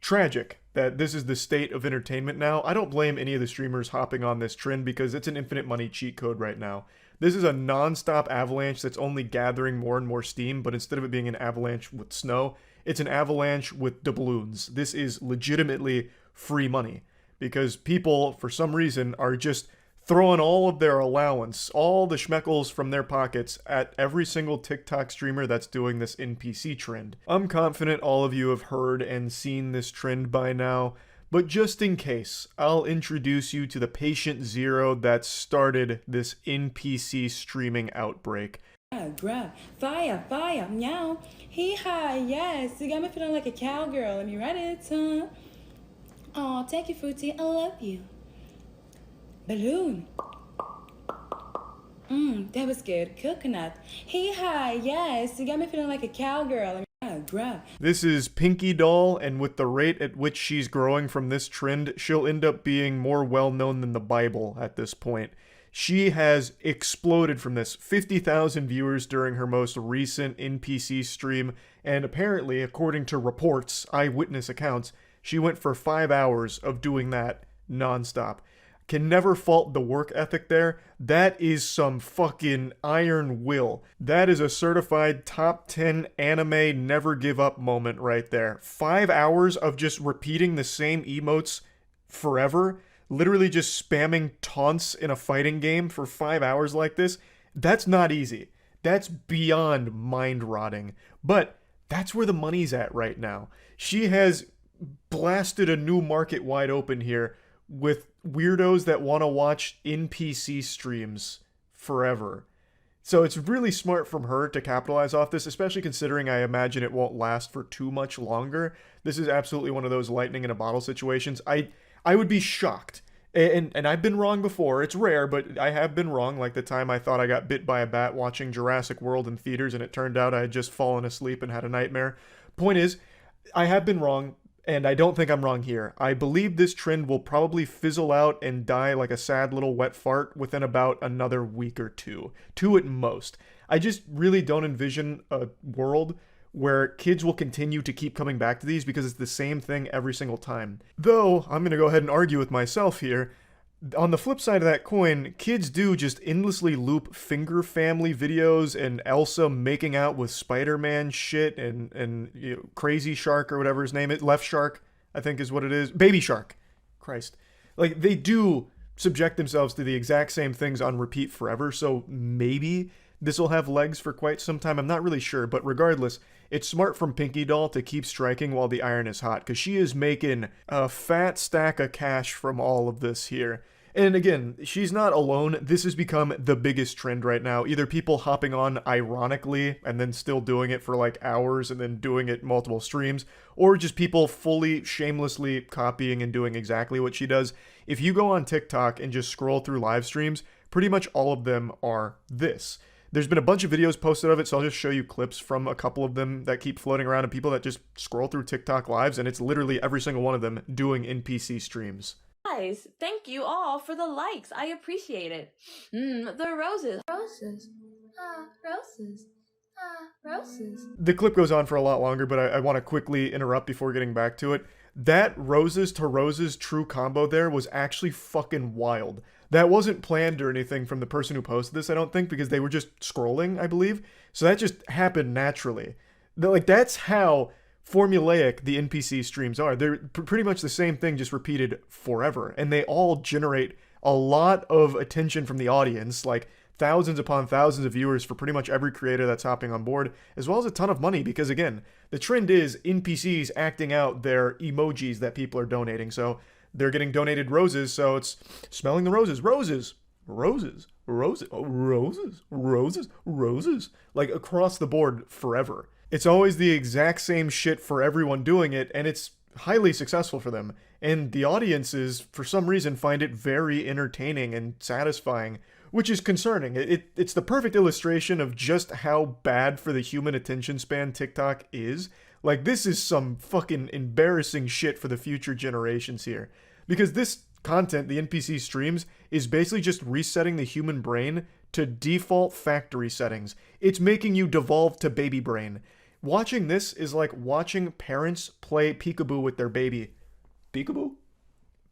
tragic that this is the state of entertainment now. I don't blame any of the streamers hopping on this trend because it's an infinite money cheat code right now. This is a non-stop avalanche that's only gathering more and more steam, but instead of it being an avalanche with snow, it's an avalanche with doubloons. This is legitimately free money because people, for some reason, are just throwing all of their allowance, all the schmeckles from their pockets at every single TikTok streamer that's doing this NPC trend. I'm confident all of you have heard and seen this trend by now, but just in case, I'll introduce you to the patient zero that started this NPC streaming outbreak. Grab, fire, fire, meow, hee-haw, yes, you got me feeling like a cowgirl, let me write it, huh? Oh, thank you, Fruity, I love you. Balloon. That was good. Coconut. Hee-haw, yes, you got me feeling like a cowgirl, let me grab. This is Pinky Doll, and with the rate at which she's growing from this trend, she'll end up being more well-known than the Bible at this point. She has exploded from this. 50,000 viewers during her most recent NPC stream, and apparently, according to reports, eyewitness accounts, she went for 5 hours of doing that nonstop. Can never fault the work ethic there. That is some fucking iron will. That is a certified top 10 anime never give up moment right there. 5 hours of just repeating the same emotes forever. Literally just spamming taunts in a fighting game for 5 hours like this. That's not easy. That's beyond mind rotting. But that's where the money's at right now. She has blasted a new market wide open here with weirdos that want to watch NPC streams forever. So it's really smart from her to capitalize off this, especially considering I imagine it won't last for too much longer. This is absolutely one of those lightning in a bottle situations. I would be shocked. And I've been wrong before. It's rare, but I have been wrong. Like the time I thought I got bit by a bat watching Jurassic World in theaters, and it turned out I had just fallen asleep and had a nightmare. Point is, I have been wrong. And I don't think I'm wrong here. I believe this trend will probably fizzle out and die like a sad little wet fart within about another week or two. Two at most. I just really don't envision a world where kids will continue to keep coming back to these because it's the same thing every single time. Though, I'm going to go ahead and argue with myself here. On the flip side of that coin, kids do just endlessly loop Finger Family videos and Elsa making out with Spider-Man shit and you know, Crazy Shark or whatever his name is. Left Shark, I think is what it is. Baby Shark. Christ. Like, they do subject themselves to the exact same things on repeat forever, so maybe this will have legs for quite some time. I'm not really sure, but regardless, it's smart from Pinky Doll to keep striking while the iron is hot, because she is making a fat stack of cash from all of this here. And again, she's not alone. This has become the biggest trend right now. Either people hopping on ironically and then still doing it for like hours and then doing it multiple streams, or just people fully shamelessly copying and doing exactly what she does. If you go on TikTok and just scroll through live streams, pretty much all of them are this. There's been a bunch of videos posted of it, so I'll just show you clips from a couple of them that keep floating around, and people that just scroll through TikTok lives, and it's literally every single one of them doing NPC streams. Guys, thank you all for the likes. I appreciate it. The roses. Roses. Roses. Roses. The clip goes on for a lot longer, but I want to quickly interrupt before getting back to it. That roses to roses true combo there was actually fucking wild. That wasn't planned or anything from the person who posted this, I don't think, because they were just scrolling, I believe. So that just happened naturally. Like, that's how formulaic the NPC streams are. They're pretty much the same thing, just repeated forever. And they all generate a lot of attention from the audience, like thousands upon thousands of viewers for pretty much every creator that's hopping on board, as well as a ton of money, because again, the trend is NPCs acting out their emojis that people are donating. So they're getting donated roses, so it's smelling the roses. Roses. Roses. Roses. Oh, roses. Roses. Roses. Like across the board forever. It's always the exact same shit for everyone doing it, and it's highly successful for them. And the audiences, for some reason, find it very entertaining and satisfying, which is concerning. It's the perfect illustration of just how bad for the human attention span TikTok is. Like, this is some fucking embarrassing shit for the future generations here. Because this content, the NPC streams, is basically just resetting the human brain to default factory settings. It's making you devolve to baby brain. Watching this is like watching parents play peekaboo with their baby. Peekaboo?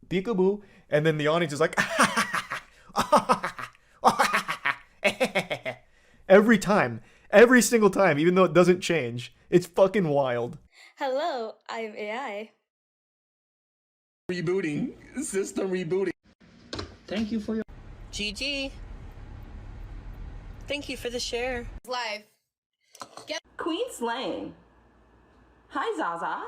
Peekaboo? And then the audience is like, every time. Every single time, even though it doesn't change. It's fucking wild. Hello, I'm AI. Rebooting. System rebooting. Thank you for your GG. Thank you for the share. Life. Queen Slang. Hi, Zaza.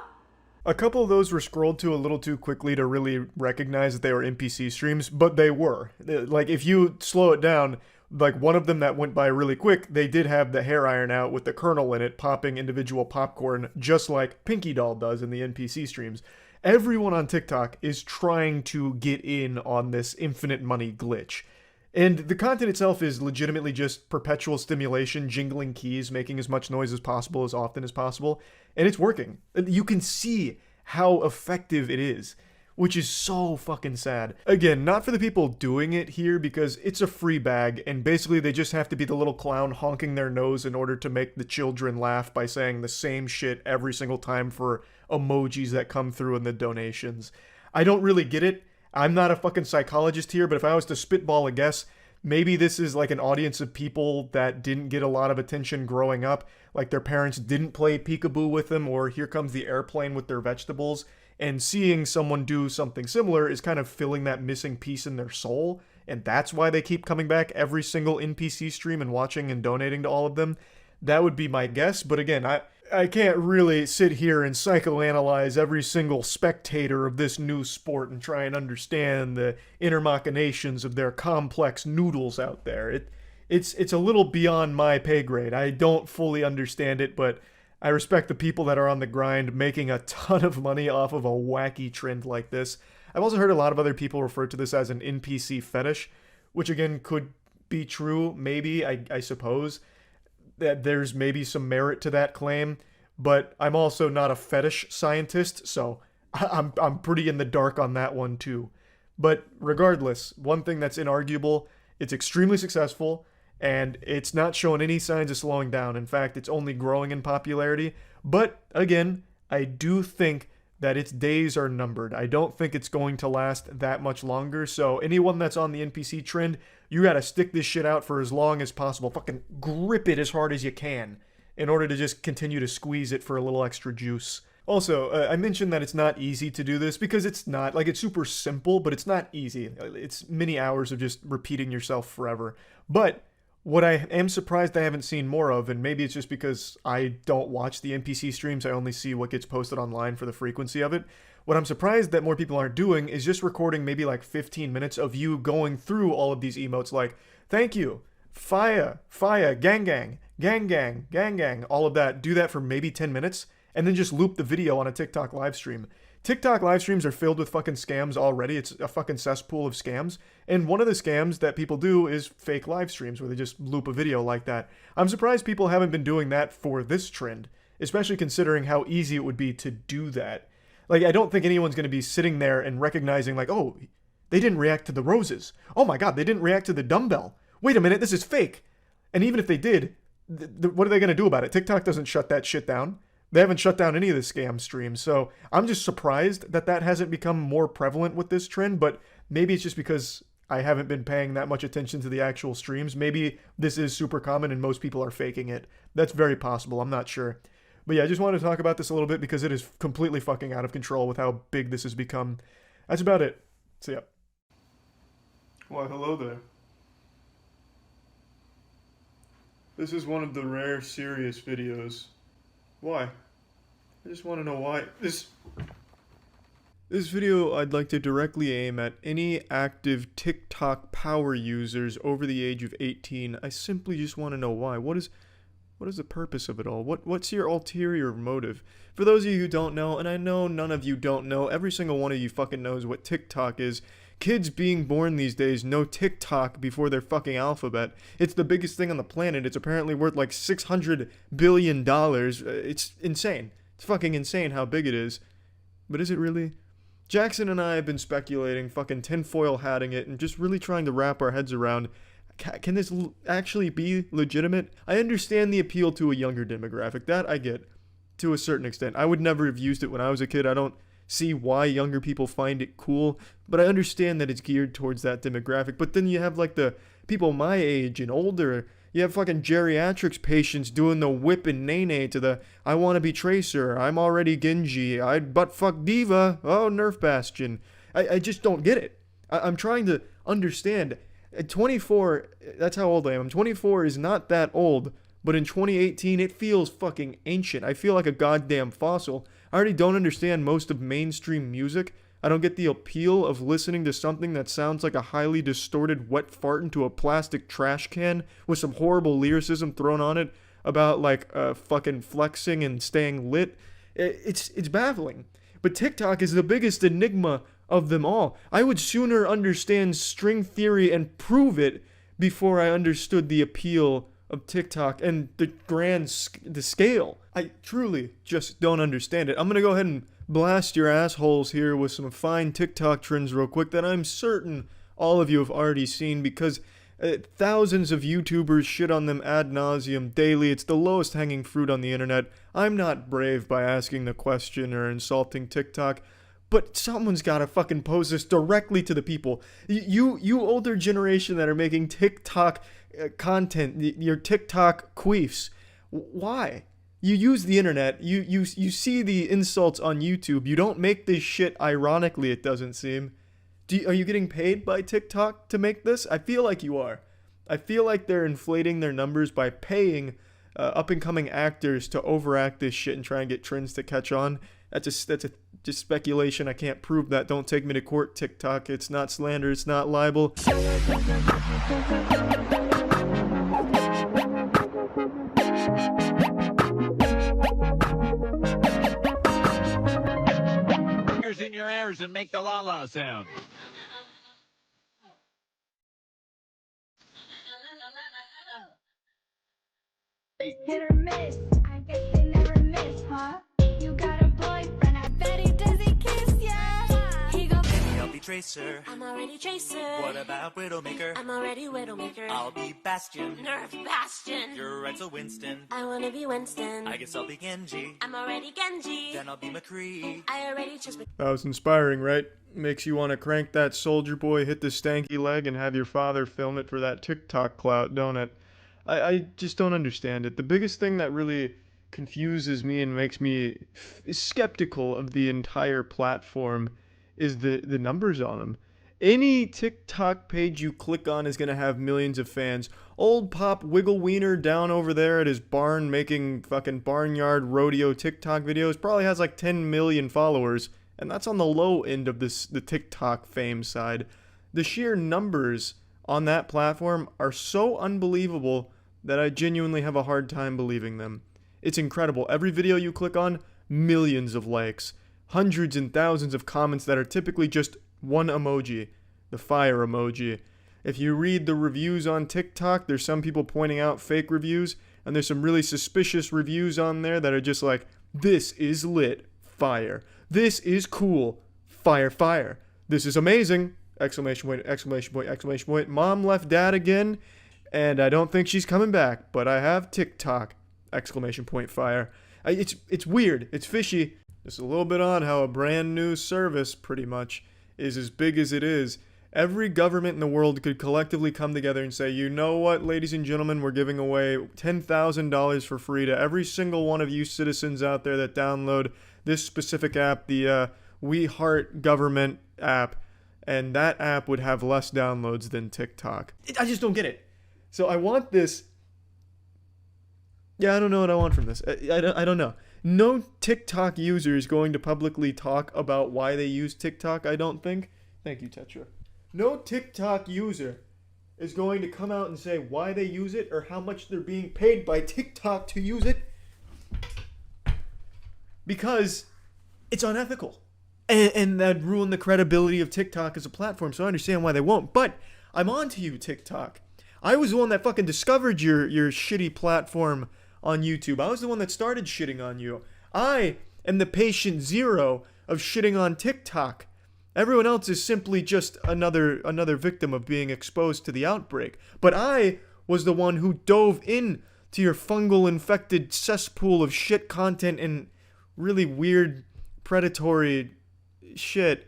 A couple of those were scrolled to a little too quickly to really recognize that they were NPC streams, but they were. Like, if you slow it down, like one of them that went by really quick, they did have the hair iron out with the kernel in it, popping individual popcorn, just like Pinky Doll does in the NPC streams. Everyone on TikTok is trying to get in on this infinite money glitch. And the content itself is legitimately just perpetual stimulation, jingling keys, making as much noise as possible, as often as possible. And it's working. You can see how effective it is, which is so fucking sad. Again, not for the people doing it here, because it's a free bag, and basically they just have to be the little clown honking their nose in order to make the children laugh by saying the same shit every single time for emojis that come through in the donations. I don't really get it. I'm not a fucking psychologist here, but if I was to spitball a guess, maybe this is like an audience of people that didn't get a lot of attention growing up, like their parents didn't play peekaboo with them, or Here Comes the Airplane with their vegetables, and seeing someone do something similar is kind of filling that missing piece in their soul, and that's why they keep coming back every single NPC stream and watching and donating to all of them. That would be my guess, but again, I can't really sit here and psychoanalyze every single spectator of this new sport and try and understand the inner machinations of their complex noodles out there. It's a little beyond my pay grade. I don't fully understand it, but I respect the people that are on the grind making a ton of money off of a wacky trend like this. I've also heard a lot of other people refer to this as an NPC fetish, which again could be true, maybe, I suppose. That there's maybe some merit to that claim, but I'm also not a fetish scientist, so I'm pretty in the dark on that one too. But regardless, one thing that's inarguable, it's extremely successful, and it's not showing any signs of slowing down. In fact, it's only growing in popularity. But again, I do think that its days are numbered. I don't think it's going to last that much longer. So anyone that's on the NPC trend, you gotta stick this shit out for as long as possible. Fucking grip it as hard as you can in order to just continue to squeeze it for a little extra juice. Also, I mentioned that it's not easy to do this because it's not. Like, it's super simple, but it's not easy. It's many hours of just repeating yourself forever. But what I am surprised I haven't seen more of, and maybe it's just because I don't watch the NPC streams, I only see what gets posted online for the frequency of it. What I'm surprised that more people aren't doing is just recording maybe like 15 minutes of you going through all of these emotes like, thank you, fire, fire, gang gang, gang gang, gang gang, all of that. Do that for maybe 10 minutes, and then just loop the video on a TikTok live stream. TikTok live streams are filled with fucking scams already. It's a fucking cesspool of scams. And one of the scams that people do is fake live streams where they just loop a video like that. I'm surprised people haven't been doing that for this trend, especially considering how easy it would be to do that. Like, I don't think anyone's going to be sitting there and recognizing like, oh, they didn't react to the roses. Oh my god, they didn't react to the dumbbell. Wait a minute, this is fake. And even if they did, what are they going to do about it? TikTok doesn't shut that shit down. They haven't shut down any of the scam streams, so I'm just surprised that that hasn't become more prevalent with this trend, but maybe it's just because I haven't been paying that much attention to the actual streams. Maybe this is super common and most people are faking it. That's very possible, I'm not sure. But yeah, I just wanted to talk about this a little bit because it is completely fucking out of control with how big this has become. That's about it. See ya. Why, hello there. This is one of the rare serious videos. Why? I just want to know why. This video I'd like to directly aim at any active TikTok power users over the age of 18. I simply just want to know why. What is the purpose of it all? What's your ulterior motive? For those of you who don't know, and I know none of you don't know, every single one of you fucking knows what TikTok is. Kids being born these days know TikTok before their fucking alphabet. It's the biggest thing on the planet. It's apparently worth like $600 billion. It's insane. It's fucking insane how big it is. But is it really? Jackson and I have been speculating, fucking tinfoil hatting it, and just really trying to wrap our heads around, can this actually be legitimate? I understand the appeal to a younger demographic. That I get, to a certain extent. I would never have used it when I was a kid. I don't see why younger people find it cool, but I understand that it's geared towards that demographic. But then you have like the people my age and older. You have fucking geriatrics patients doing the whip and nay to the I want to be Tracer, I'm already Genji, I'd butt fuck Diva, oh Nerf Bastion. I just don't get it. I'm trying to understand. At 24, that's how old I am. 24 is not that old, but in 2018 it feels fucking ancient. I feel like a goddamn fossil. I already don't understand most of mainstream music. I don't get the appeal of listening to something that sounds like a highly distorted wet fart into a plastic trash can with some horrible lyricism thrown on it about like fucking flexing and staying lit. It's baffling. But TikTok is the biggest enigma of them all. I would sooner understand string theory and prove it before I understood the appeal of TikTok and the scale. I truly just don't understand it. I'm gonna go ahead and blast your assholes here with some fine TikTok trends real quick that I'm certain all of you have already seen, because thousands of YouTubers shit on them ad nauseum daily. It's the lowest hanging fruit on the internet. I'm not brave by asking the question or insulting TikTok, but someone's gotta fucking pose this directly to the people. You older generation that are making TikTok content, your TikTok queefs. Why? You use the internet, you see the insults on YouTube. You don't make this shit ironically, it doesn't seem. Are you getting paid by TikTok to make this? I feel like you are. I feel like they're inflating their numbers by paying up-and-coming actors to overact this shit and try and get trends to catch on. That's just speculation. I can't prove that. Don't take me to court, TikTok. It's not slander. It's not libel. In your ears and make the la la sound. Hit or miss, I guess they never miss, huh? You got a boyfriend, I bet he does he kiss ya. He go, Baby, I'll be Tracer. I'm already Tracer. What about Widowmaker? I'm already Widowmaker. I'll be Bastion. Nerf Bastion. You're right, so Winston. I wanna be Winston. I guess I'll be Genji. I'm already Genji. Then I'll be McCree. I already chose. That was inspiring, right? Makes you want to crank that soldier boy, hit the stanky leg, and have your father film it for that TikTok clout, don't it? I just don't understand it. The biggest thing that really confuses me and makes me skeptical of the entire platform is the numbers on them. Any TikTok page you click on is going to have millions of fans. Old Pop Wiggle Wiener down over there at his barn making fucking barnyard rodeo TikTok videos probably has like 10 million followers. And that's on the low end of the TikTok fame side. The sheer numbers on that platform are so unbelievable that I genuinely have a hard time believing them. It's incredible. Every video you click on, millions of likes. Hundreds and thousands of comments that are typically just one emoji, the fire emoji. If you read the reviews on TikTok, there's some people pointing out fake reviews, and there's some really suspicious reviews on there that are just like, this is lit, fire. This is cool, fire, fire. This is amazing, exclamation point, exclamation point, exclamation point. Mom left dad again, and I don't think she's coming back, but I have TikTok, exclamation point, fire. It's weird, it's fishy. It's a little bit odd how a brand new service, pretty much, is as big as it is. Every government in the world could collectively come together and say, you know what, ladies and gentlemen, we're giving away $10,000 for free to every single one of you citizens out there that download this specific app, the We Heart Government app, and that app would have less downloads than TikTok. I just don't get it. So I want this. Yeah, I don't know what I want from this. I don't know. No TikTok user is going to publicly talk about why they use TikTok, I don't think. Thank you, Tetra. No TikTok user is going to come out and say why they use it or how much they're being paid by TikTok to use it. Because it's unethical. And that'd ruin the credibility of TikTok as a platform, so I understand why they won't. But I'm on to you, TikTok. I was the one that fucking discovered your shitty platform on YouTube. I was the one that started shitting on you. I am the patient zero of shitting on TikTok. Everyone else is simply just another victim of being exposed to the outbreak. But I was the one who dove in to your fungal infected cesspool of shit content and really weird predatory shit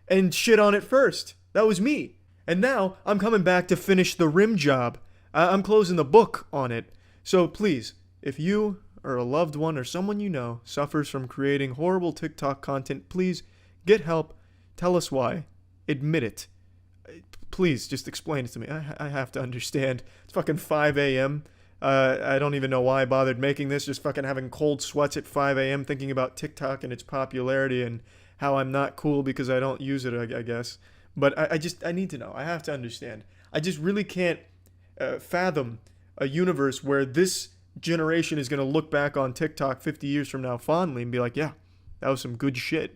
and shit on it first. That was me. And now I'm coming back to finish the rim job. I'm closing the book on it. So please, if you or a loved one or someone you know suffers from creating horrible TikTok content, please get help. Tell us why. Admit it. Please, just explain it to me. I have to understand. It's fucking 5 a.m. I don't even know why I bothered making this. Just fucking having cold sweats at 5 a.m. thinking about TikTok and its popularity and how I'm not cool because I don't use it, I guess. But I need to know. I have to understand. I just really can't fathom a universe where this generation is going to look back on TikTok 50 years from now fondly and be like, yeah, that was some good shit.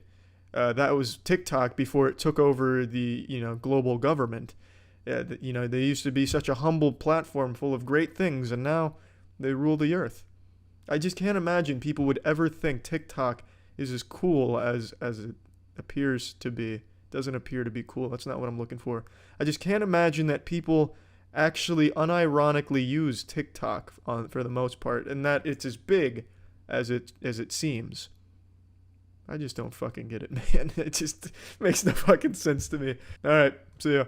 That was TikTok before it took over the, global government. They used to be such a humble platform full of great things, and now they rule the earth. I just can't imagine people would ever think TikTok is as cool as it appears to be. It doesn't appear to be cool. That's not what I'm looking for. I just can't imagine that people actually unironically use TikTok for the most part, and that it's as big as it seems. I just don't fucking get it, man. It just makes no fucking sense to me. Alright, see ya.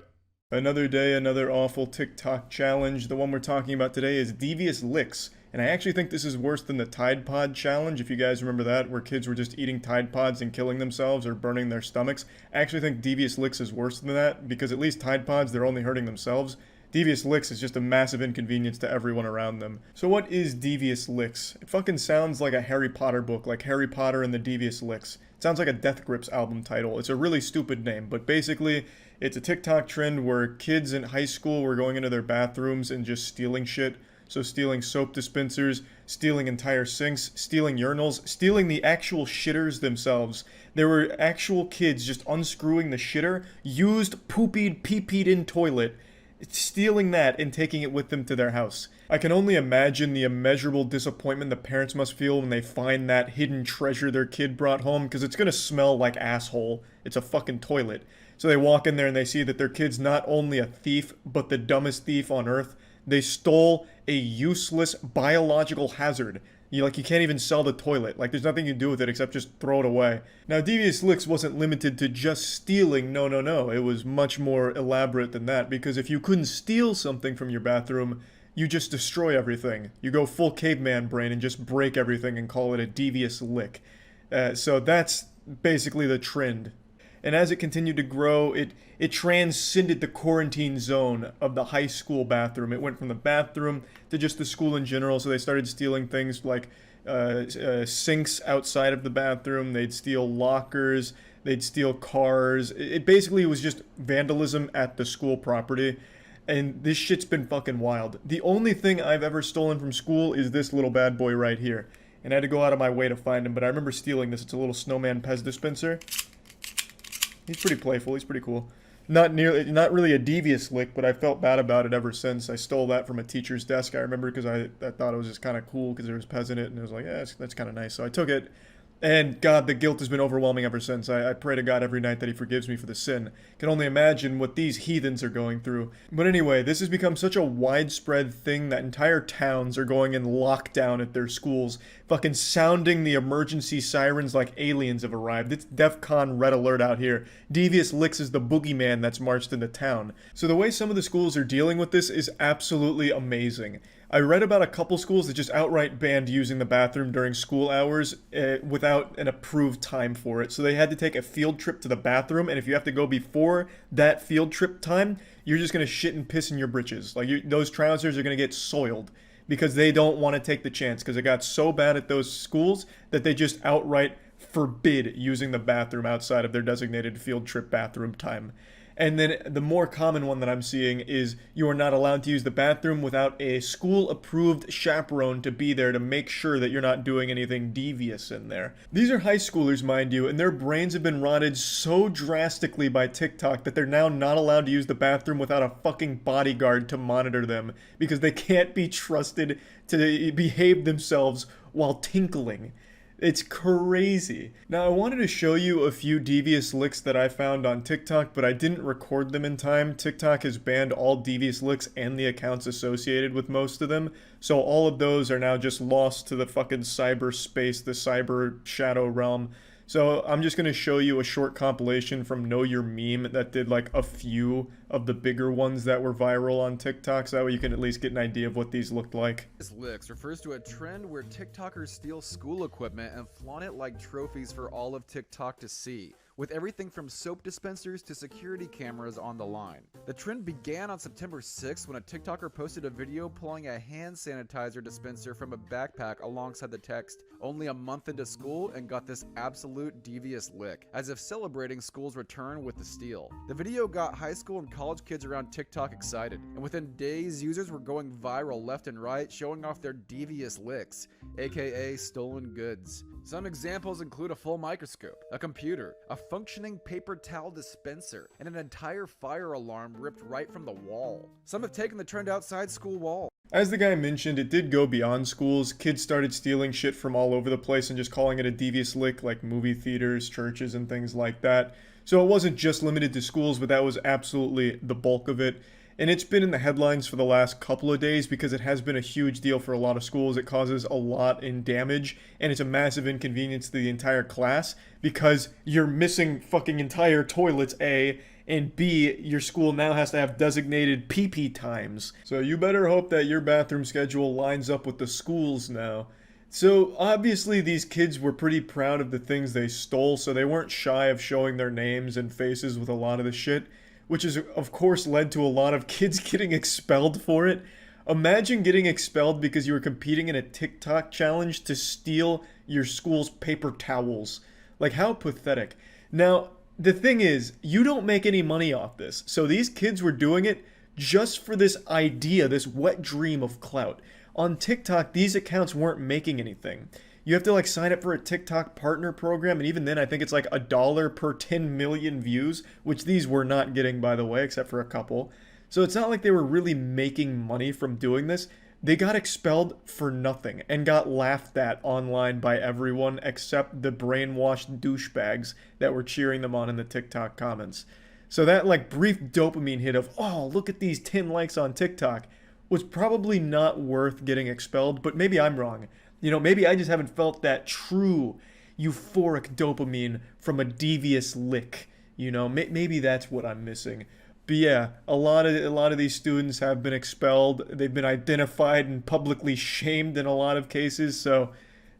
Another day, another awful TikTok challenge. The one we're talking about today is Devious Licks. And I actually think this is worse than the Tide Pod challenge, if you guys remember that, where kids were just eating Tide Pods and killing themselves or burning their stomachs. I actually think Devious Licks is worse than that, because at least Tide Pods, they're only hurting themselves. Devious Licks is just a massive inconvenience to everyone around them. So what is Devious Licks? It fucking sounds like a Harry Potter book, like Harry Potter and the Devious Licks. It sounds like a Death Grips album title. It's a really stupid name, but basically, it's a TikTok trend where kids in high school were going into their bathrooms and just stealing shit. So stealing soap dispensers, stealing entire sinks, stealing urinals, stealing the actual shitters themselves. There were actual kids just unscrewing the shitter, used poopied, pee-peed in toilet, stealing that and taking it with them to their house. I can only imagine the immeasurable disappointment the parents must feel when they find that hidden treasure their kid brought home, because it's gonna smell like asshole. It's a fucking toilet. So they walk in there and they see that their kid's not only a thief, but the dumbest thief on earth. They stole a useless biological hazard. You can't even sell the toilet. There's nothing you can do with it except just throw it away. Now, Devious Licks wasn't limited to just stealing. No. It was much more elaborate than that, because if you couldn't steal something from your bathroom, you just destroy everything. You go full caveman brain and just break everything and call it a Devious Lick. So that's basically the trend. And as it continued to grow, it transcended the quarantine zone of the high school bathroom. It went from the bathroom to just the school in general, so they started stealing things like sinks outside of the bathroom. They'd steal lockers. They'd steal cars. It basically was just vandalism at the school property. And this shit's been fucking wild. The only thing I've ever stolen from school is this little bad boy right here. And I had to go out of my way to find him, but I remember stealing this. It's a little snowman Pez dispenser. He's pretty playful. He's pretty cool. Not really a devious lick, but I felt bad about it ever since. I stole that from a teacher's desk, I remember, because I thought it was just kind of cool because there was Pez in it, and it was like, yeah, that's kind of nice. So I took it, and God, the guilt has been overwhelming ever since. I pray to God every night that he forgives me for the sin. Can only imagine what these heathens are going through. But anyway, this has become such a widespread thing that entire towns are going in lockdown at their schools, fucking sounding the emergency sirens like aliens have arrived. It's DEFCON red alert out here. Devious Licks is the boogeyman that's marched into town. So the way some of the schools are dealing with this is absolutely amazing. I read about a couple schools that just outright banned using the bathroom during school hours without an approved time for it. So they had to take a field trip to the bathroom, and if you have to go before that field trip time, you're just going to shit and piss in your britches. Those trousers are going to get soiled because they don't want to take the chance, because it got so bad at those schools that they just outright forbid using the bathroom outside of their designated field trip bathroom time. And then the more common one that I'm seeing is you are not allowed to use the bathroom without a school-approved chaperone to be there to make sure that you're not doing anything devious in there. These are high schoolers, mind you, and their brains have been rotted so drastically by TikTok that they're now not allowed to use the bathroom without a fucking bodyguard to monitor them, because they can't be trusted to behave themselves while tinkling. It's crazy. Now, I wanted to show you a few devious licks that I found on TikTok, but I didn't record them in time. TikTok has banned all devious licks and the accounts associated with most of them, so all of those are now just lost to the fucking cyberspace, the cyber shadow realm. So I'm just going to show you a short compilation from Know Your Meme that did like a few of the bigger ones that were viral on TikTok, so that way you can at least get an idea of what these looked like. This licks refers to a trend where TikTokers steal school equipment and flaunt it like trophies for all of TikTok to see, with everything from soap dispensers to security cameras on the line. The trend began on September 6th when a TikToker posted a video pulling a hand sanitizer dispenser from a backpack alongside the text, "Only a month into school," and got this absolute devious lick, as if celebrating school's return with the steal. The video got high school and college kids around TikTok excited, and within days, users were going viral left and right, showing off their devious licks, aka stolen goods. Some examples include a full microscope, a computer, a functioning paper towel dispenser, and an entire fire alarm ripped right from the wall. Some have taken the trend outside school walls. As the guy mentioned, it did go beyond schools. Kids started stealing shit from all over the place and just calling it a devious lick, like movie theaters, churches, and things like that. So it wasn't just limited to schools, but that was absolutely the bulk of it. And it's been in the headlines for the last couple of days because it has been a huge deal for a lot of schools. It causes a lot in damage, and it's a massive inconvenience to the entire class because you're missing fucking entire toilets, A, and B, your school now has to have designated pee-pee times. So you better hope that your bathroom schedule lines up with the school's now. So obviously these kids were pretty proud of the things they stole, so they weren't shy of showing their names and faces with a lot of the shit, which has of course led to a lot of kids getting expelled for it. Imagine getting expelled because you were competing in a TikTok challenge to steal your school's paper towels. Like, how pathetic. Now, the thing is, you don't make any money off this, so these kids were doing it just for this idea, this wet dream of clout. On TikTok, these accounts weren't making anything. You have to like sign up for a TikTok partner program, and even then I think it's like $1 per 10 million views, which these were not getting, by the way, except for a couple. So it's not like they were really making money from doing this. They got expelled for nothing and got laughed at online by everyone except the brainwashed douchebags that were cheering them on in the TikTok comments. So that like brief dopamine hit of, oh, look at these 10 likes on TikTok, was probably not worth getting expelled, but maybe I'm wrong. You know, maybe I just haven't felt that true euphoric dopamine from a devious lick. You know, maybe that's what I'm missing. But yeah, a lot of these students have been expelled. They've been identified and publicly shamed in a lot of cases. So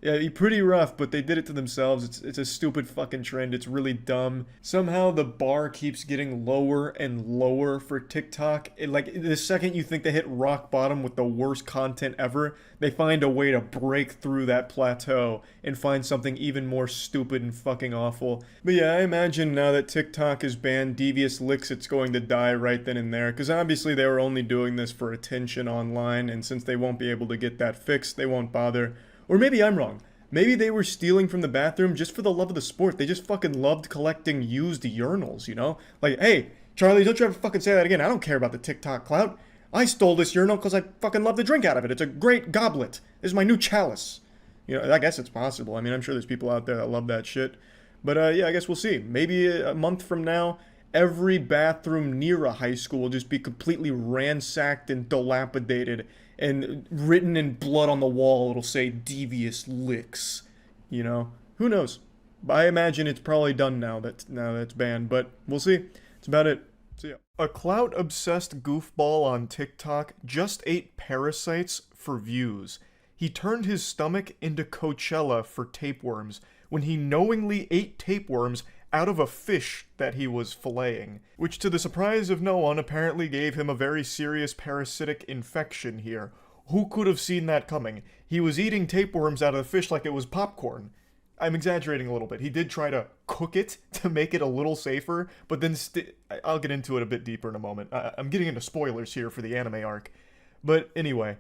yeah, pretty rough, but they did it to themselves. It's a stupid fucking trend. It's really dumb. Somehow the bar keeps getting lower and lower for TikTok. Like, the second you think they hit rock bottom with the worst content ever, they find a way to break through that plateau and find something even more stupid and fucking awful. But yeah, I imagine now that TikTok has banned devious licks, it's going to die right then and there, because obviously they were only doing this for attention online, and since they won't be able to get that fixed, they won't bother. Or maybe I'm wrong. Maybe they were stealing from the bathroom just for the love of the sport. They just fucking loved collecting used urinals, you know? Like, hey, Charlie, don't you ever fucking say that again. I don't care about the TikTok clout. I stole this urinal because I fucking love to drink out of it. It's a great goblet. This is my new chalice. You know, I guess it's possible. I mean, I'm sure there's people out there that love that shit. But yeah, I guess we'll see. Maybe a month from now, every bathroom near a high school will just be completely ransacked and dilapidated, and written in blood on the wall, it'll say devious licks. You know, who knows? I imagine it's probably done now that it's banned, but we'll see. That's about it. See ya. A clout-obsessed goofball on TikTok just ate parasites for views. He turned his stomach into Coachella for tapeworms when he knowingly ate tapeworms out of a fish that he was filleting, which to the surprise of no one apparently gave him a very serious parasitic infection here. Who could have seen that coming? He was eating tapeworms out of the fish like it was popcorn. I'm exaggerating a little bit. He did try to cook it to make it a little safer, but then I'll get into it a bit deeper in a moment. I'm getting into spoilers here for the anime arc. But anyway,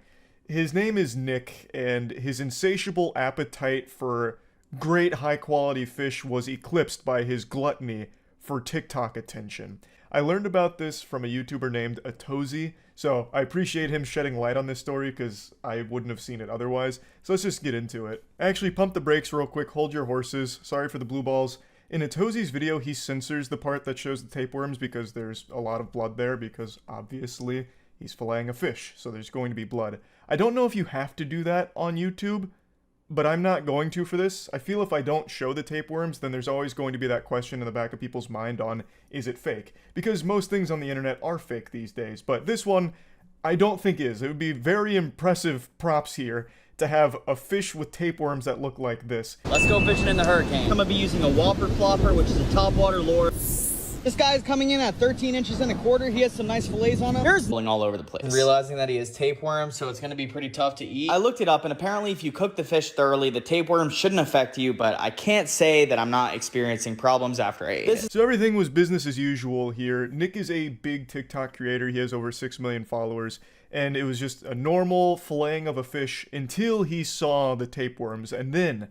his name is Nick, and his insatiable appetite for great high-quality fish was eclipsed by his gluttony for TikTok attention. I learned about this from a YouTuber named Atozy, so I appreciate him shedding light on this story because I wouldn't have seen it otherwise. So let's just get into it. Actually, pump the brakes real quick, hold your horses. Sorry for the blue balls. In Atozy's video, he censors the part that shows the tapeworms because there's a lot of blood there, because obviously he's filleting a fish, so there's going to be blood. I don't know if you have to do that on YouTube, but I'm not going to for this. I feel if I don't show the tapeworms, then there's always going to be that question in the back of people's mind on, is it fake? Because most things on the internet are fake these days, but this one, I don't think is. It would be very impressive props here to have a fish with tapeworms that look like this. Let's go fishing in the hurricane. I'm gonna be using a whopper flopper, which is a topwater lure. This guy's coming in at 13 inches and a quarter. He has some nice fillets on him. There's rolling all over the place. Realizing that he has tapeworms, so it's gonna be pretty tough to eat. I looked it up, and apparently if you cook the fish thoroughly, the tapeworms shouldn't affect you, but I can't say that I'm not experiencing problems after I ate it. So everything was business as usual here. Nick is a big TikTok creator. He has over 6 million followers. And it was just a normal filleting of a fish until he saw the tapeworms. And then,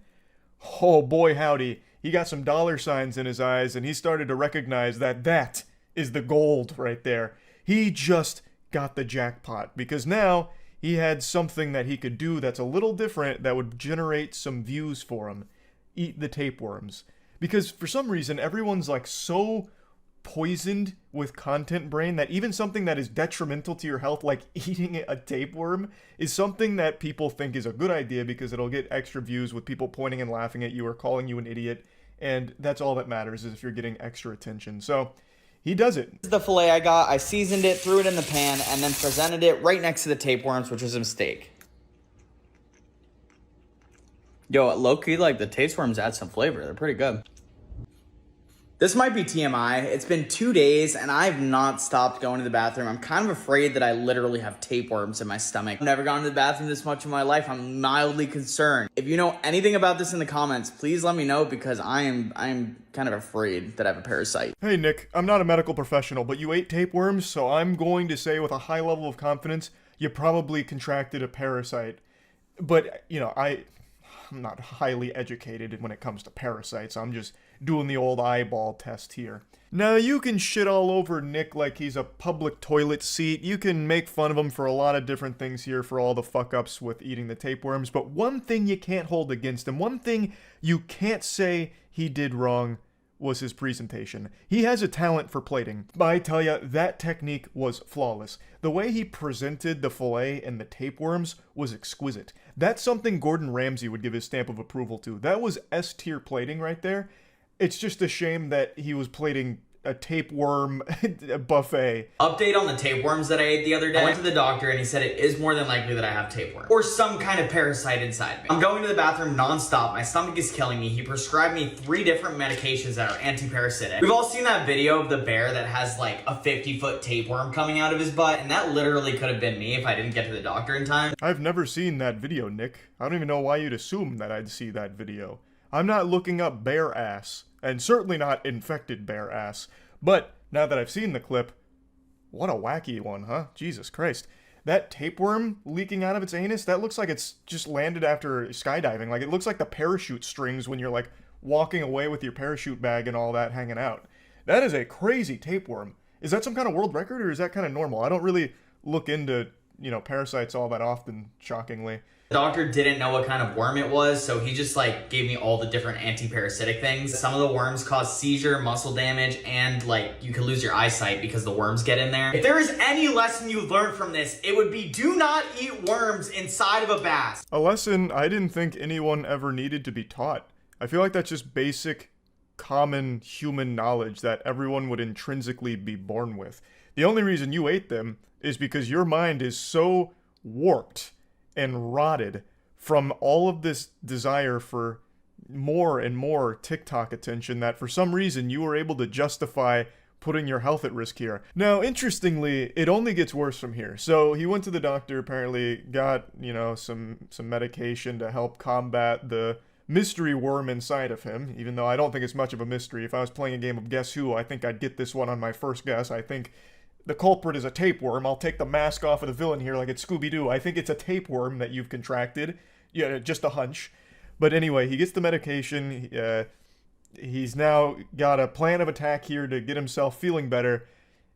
oh boy howdy, he got some dollar signs in his eyes and he started to recognize that that is the gold right there. He just got the jackpot because now he had something that he could do that's a little different that would generate some views for him. Eat the tapeworms. Because for some reason, everyone's like so poisoned with content brain that even something that is detrimental to your health, like eating a tapeworm, is something that people think is a good idea because it'll get extra views with people pointing and laughing at you or calling you an idiot, and that's all that matters is if you're getting extra attention. So he does it. This is the fillet I got. I seasoned it, threw it in the pan, and then presented it right next to the tapeworms, which was a mistake. Yo, low-key, like, the tapeworms add some flavor. They're pretty good. This might be TMI. It's been 2 days and I've not stopped going to the bathroom. I'm kind of afraid that I literally have tapeworms in my stomach. I've never gone to the bathroom this much in my life. I'm mildly concerned. If you know anything about this in the comments, please let me know because I'm kind of afraid that I have a parasite. Hey Nick, I'm not a medical professional, but you ate tapeworms, so I'm going to say with a high level of confidence, you probably contracted a parasite. But, you know, I'm not highly educated when it comes to parasites. I'm just doing the old eyeball test here. Now, you can shit all over Nick like he's a public toilet seat. You can make fun of him for a lot of different things here for all the fuck-ups with eating the tapeworms, but one thing you can't hold against him, one thing you can't say he did wrong was his presentation. He has a talent for plating. I tell ya, that technique was flawless. The way he presented the fillet and the tapeworms was exquisite. That's something Gordon Ramsay would give his stamp of approval to. That was S-tier plating right there. It's just a shame that he was plating a tapeworm buffet. Update on the tapeworms that I ate the other day. I went to the doctor and he said it is more than likely that I have tapeworm or some kind of parasite inside me. I'm going to the bathroom nonstop. My stomach is killing me. He prescribed me 3 different medications that are anti-parasitic. We've all seen that video of the bear that has like a 50-foot tapeworm coming out of his butt, and that literally could have been me if I didn't get to the doctor in time. I've never seen that video, Nick. I don't even know why you'd assume that I'd see that video. I'm not looking up bear ass, and certainly not infected bear ass. But now that I've seen the clip, what a wacky one, huh? Jesus Christ. That tapeworm leaking out of its anus, that looks like it's just landed after skydiving. Like, it looks like the parachute strings when you're, like, walking away with your parachute bag and all that hanging out. That is a crazy tapeworm. Is that some kind of world record, or is that kind of normal? I don't really look into, you know, parasites all that often, shockingly. The doctor didn't know what kind of worm it was, so he just like gave me all the different anti-parasitic things. Some of the worms cause seizure, muscle damage, and like you can lose your eyesight because the worms get in there. If there is any lesson you learned from this, it would be do not eat worms inside of a bath. A lesson I didn't think anyone ever needed to be taught. I feel like that's just basic, common human knowledge that everyone would intrinsically be born with. The only reason you ate them is because your mind is so warped and rotted from all of this desire for more and more TikTok attention that for some reason you were able to justify putting your health at risk here. Now, interestingly, it only gets worse from here. So he went to the doctor, apparently got, you know, some medication to help combat the mystery worm inside of him, even though I don't think it's much of a mystery. If I was playing a game of Guess Who, I think I'd get this one on my first guess. I think the culprit is a tapeworm. I'll take the mask off of the villain here like it's Scooby-Doo. I think it's a tapeworm that you've contracted. Yeah, just a hunch. But anyway, he gets the medication. he's now got a plan of attack here to get himself feeling better.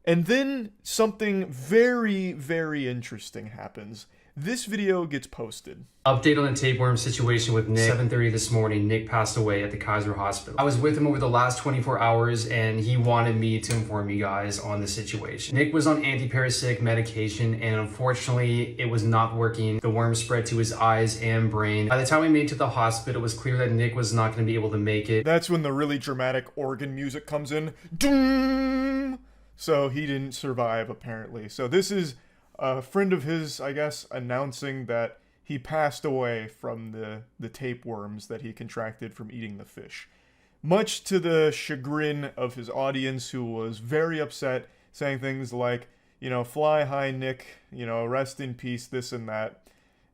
And then something very, very interesting happens. This video gets posted. Update on the tapeworm situation with Nick. 7:30 this morning, Nick passed away at the Kaiser Hospital. I was with him over the last 24 hours and he wanted me to inform you guys on the situation. Nick was on antiparasitic medication and unfortunately it was not working. The worm spread to his eyes and brain. By the time we made it to the hospital, it was clear that Nick was not going to be able to make it. That's when the really dramatic organ music comes in. Doom! So he didn't survive apparently. So this is a friend of his, I guess, announcing that he passed away from the tapeworms that he contracted from eating the fish. Much to the chagrin of his audience, who was very upset, saying things like, you know, fly high, Nick, you know, rest in peace, this and that.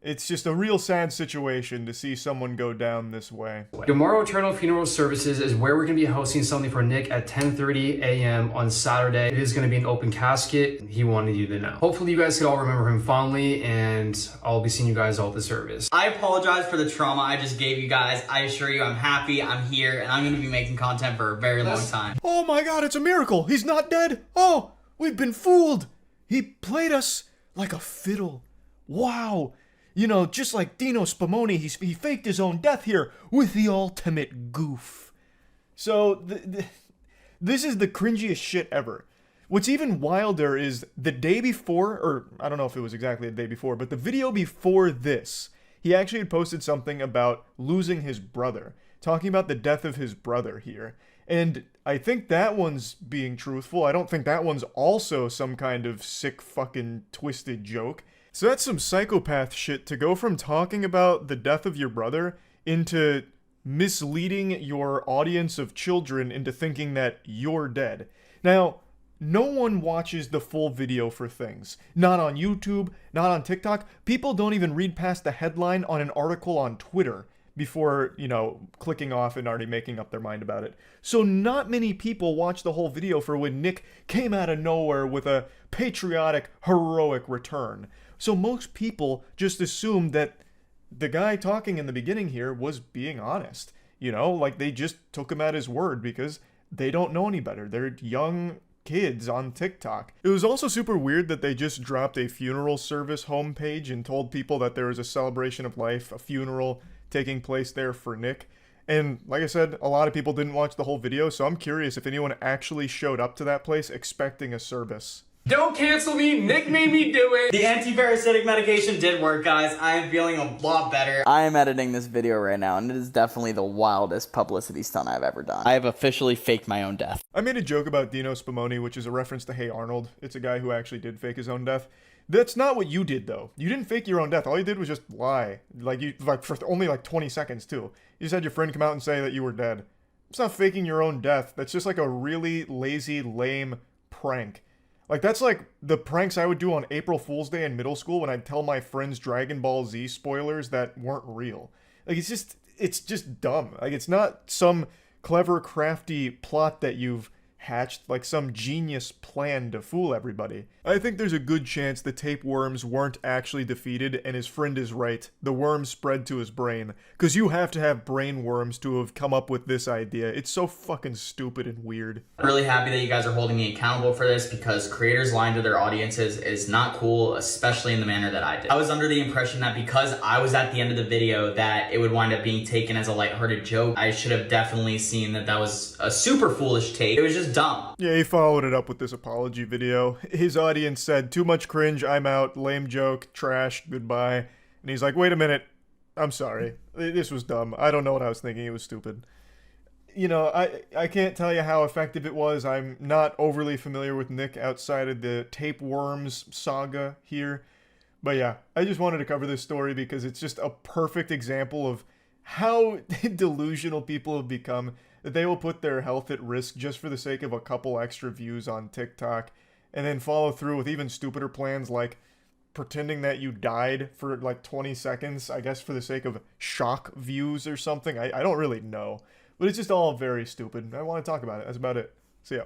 It's just a real sad situation to see someone go down this way. Tomorrow Eternal Funeral Services is where we're going to be hosting something for Nick at 10:30 a.m. on Saturday. It is going to be an open casket. He wanted you to know. Hopefully you guys could all remember him fondly, and I'll be seeing you guys all at the service. I apologize for the trauma I just gave you guys. I assure you I'm happy, I'm here, and I'm going to be making content for a very long time. Oh my god, it's a miracle! He's not dead! Oh, we've been fooled! He played us like a fiddle. Wow! You know, just like Dino Spumoni, he faked his own death here with the ultimate goof. So, this is the cringiest shit ever. What's even wilder is the day before, or I don't know if it was exactly the day before, but the video before this, he actually had posted something about losing his brother, talking about the death of his brother here. And I think that one's being truthful. I don't think that one's also some kind of sick fucking twisted joke. So that's some psychopath shit to go from talking about the death of your brother into misleading your audience of children into thinking that you're dead. Now, no one watches the full video for things. Not on YouTube, not on TikTok. People don't even read past the headline on an article on Twitter before, you know, clicking off and already making up their mind about it. So not many people watch the whole video for when Nick came out of nowhere with a patriotic, heroic return. So most people just assume that the guy talking in the beginning here was being honest. You know, like they just took him at his word because they don't know any better. They're young kids on TikTok. It was also super weird that they just dropped a funeral service homepage and told people that there was a celebration of life, a funeral taking place there for Nick. And like I said, a lot of people didn't watch the whole video, so I'm curious if anyone actually showed up to that place expecting a service. Don't cancel me, Nick made me do it! The antiparasitic medication did work, guys. I am feeling a lot better. I am editing this video right now, and it is definitely the wildest publicity stunt I've ever done. I have officially faked my own death. I made a joke about Dino Spumoni, which is a reference to Hey Arnold. It's a guy who actually did fake his own death. That's not what you did, though. You didn't fake your own death. All you did was just lie. Like for only like 20 seconds, too. You just had your friend come out and say that you were dead. It's not faking your own death. That's just like a really lazy, lame prank. Like, that's like the pranks I would do on April Fool's Day in middle school when I'd tell my friends Dragon Ball Z spoilers that weren't real. Like, it's just dumb. Like, it's not some clever, crafty plot that you've hatched, like some genius plan to fool everybody. I think there's a good chance the tapeworms weren't actually defeated, and his friend is right. The worm spread to his brain. Because you have to have brain worms to have come up with this idea. It's so fucking stupid and weird. I'm really happy that you guys are holding me accountable for this because creators lying to their audiences is not cool, especially in the manner that I did. I was under the impression that because I was at the end of the video that it would wind up being taken as a lighthearted joke. I should have definitely seen that that was a super foolish take. It was just dumb. Yeah, he followed it up with this apology video. His audience said, too much cringe, I'm out, lame joke, trash, goodbye. And he's like, wait a minute, I'm sorry. This was dumb. I don't know what I was thinking, it was stupid. You know, I can't tell you how effective it was. I'm not overly familiar with Nick outside of the tapeworms saga here. But yeah, I just wanted to cover this story because it's just a perfect example of how delusional people have become, that they will put their health at risk just for the sake of a couple extra views on TikTok, and then follow through with even stupider plans like pretending that you died for like 20 seconds, I guess for the sake of shock views or something. I don't really know, but it's just all very stupid. I want to talk about it. That's about it. See ya.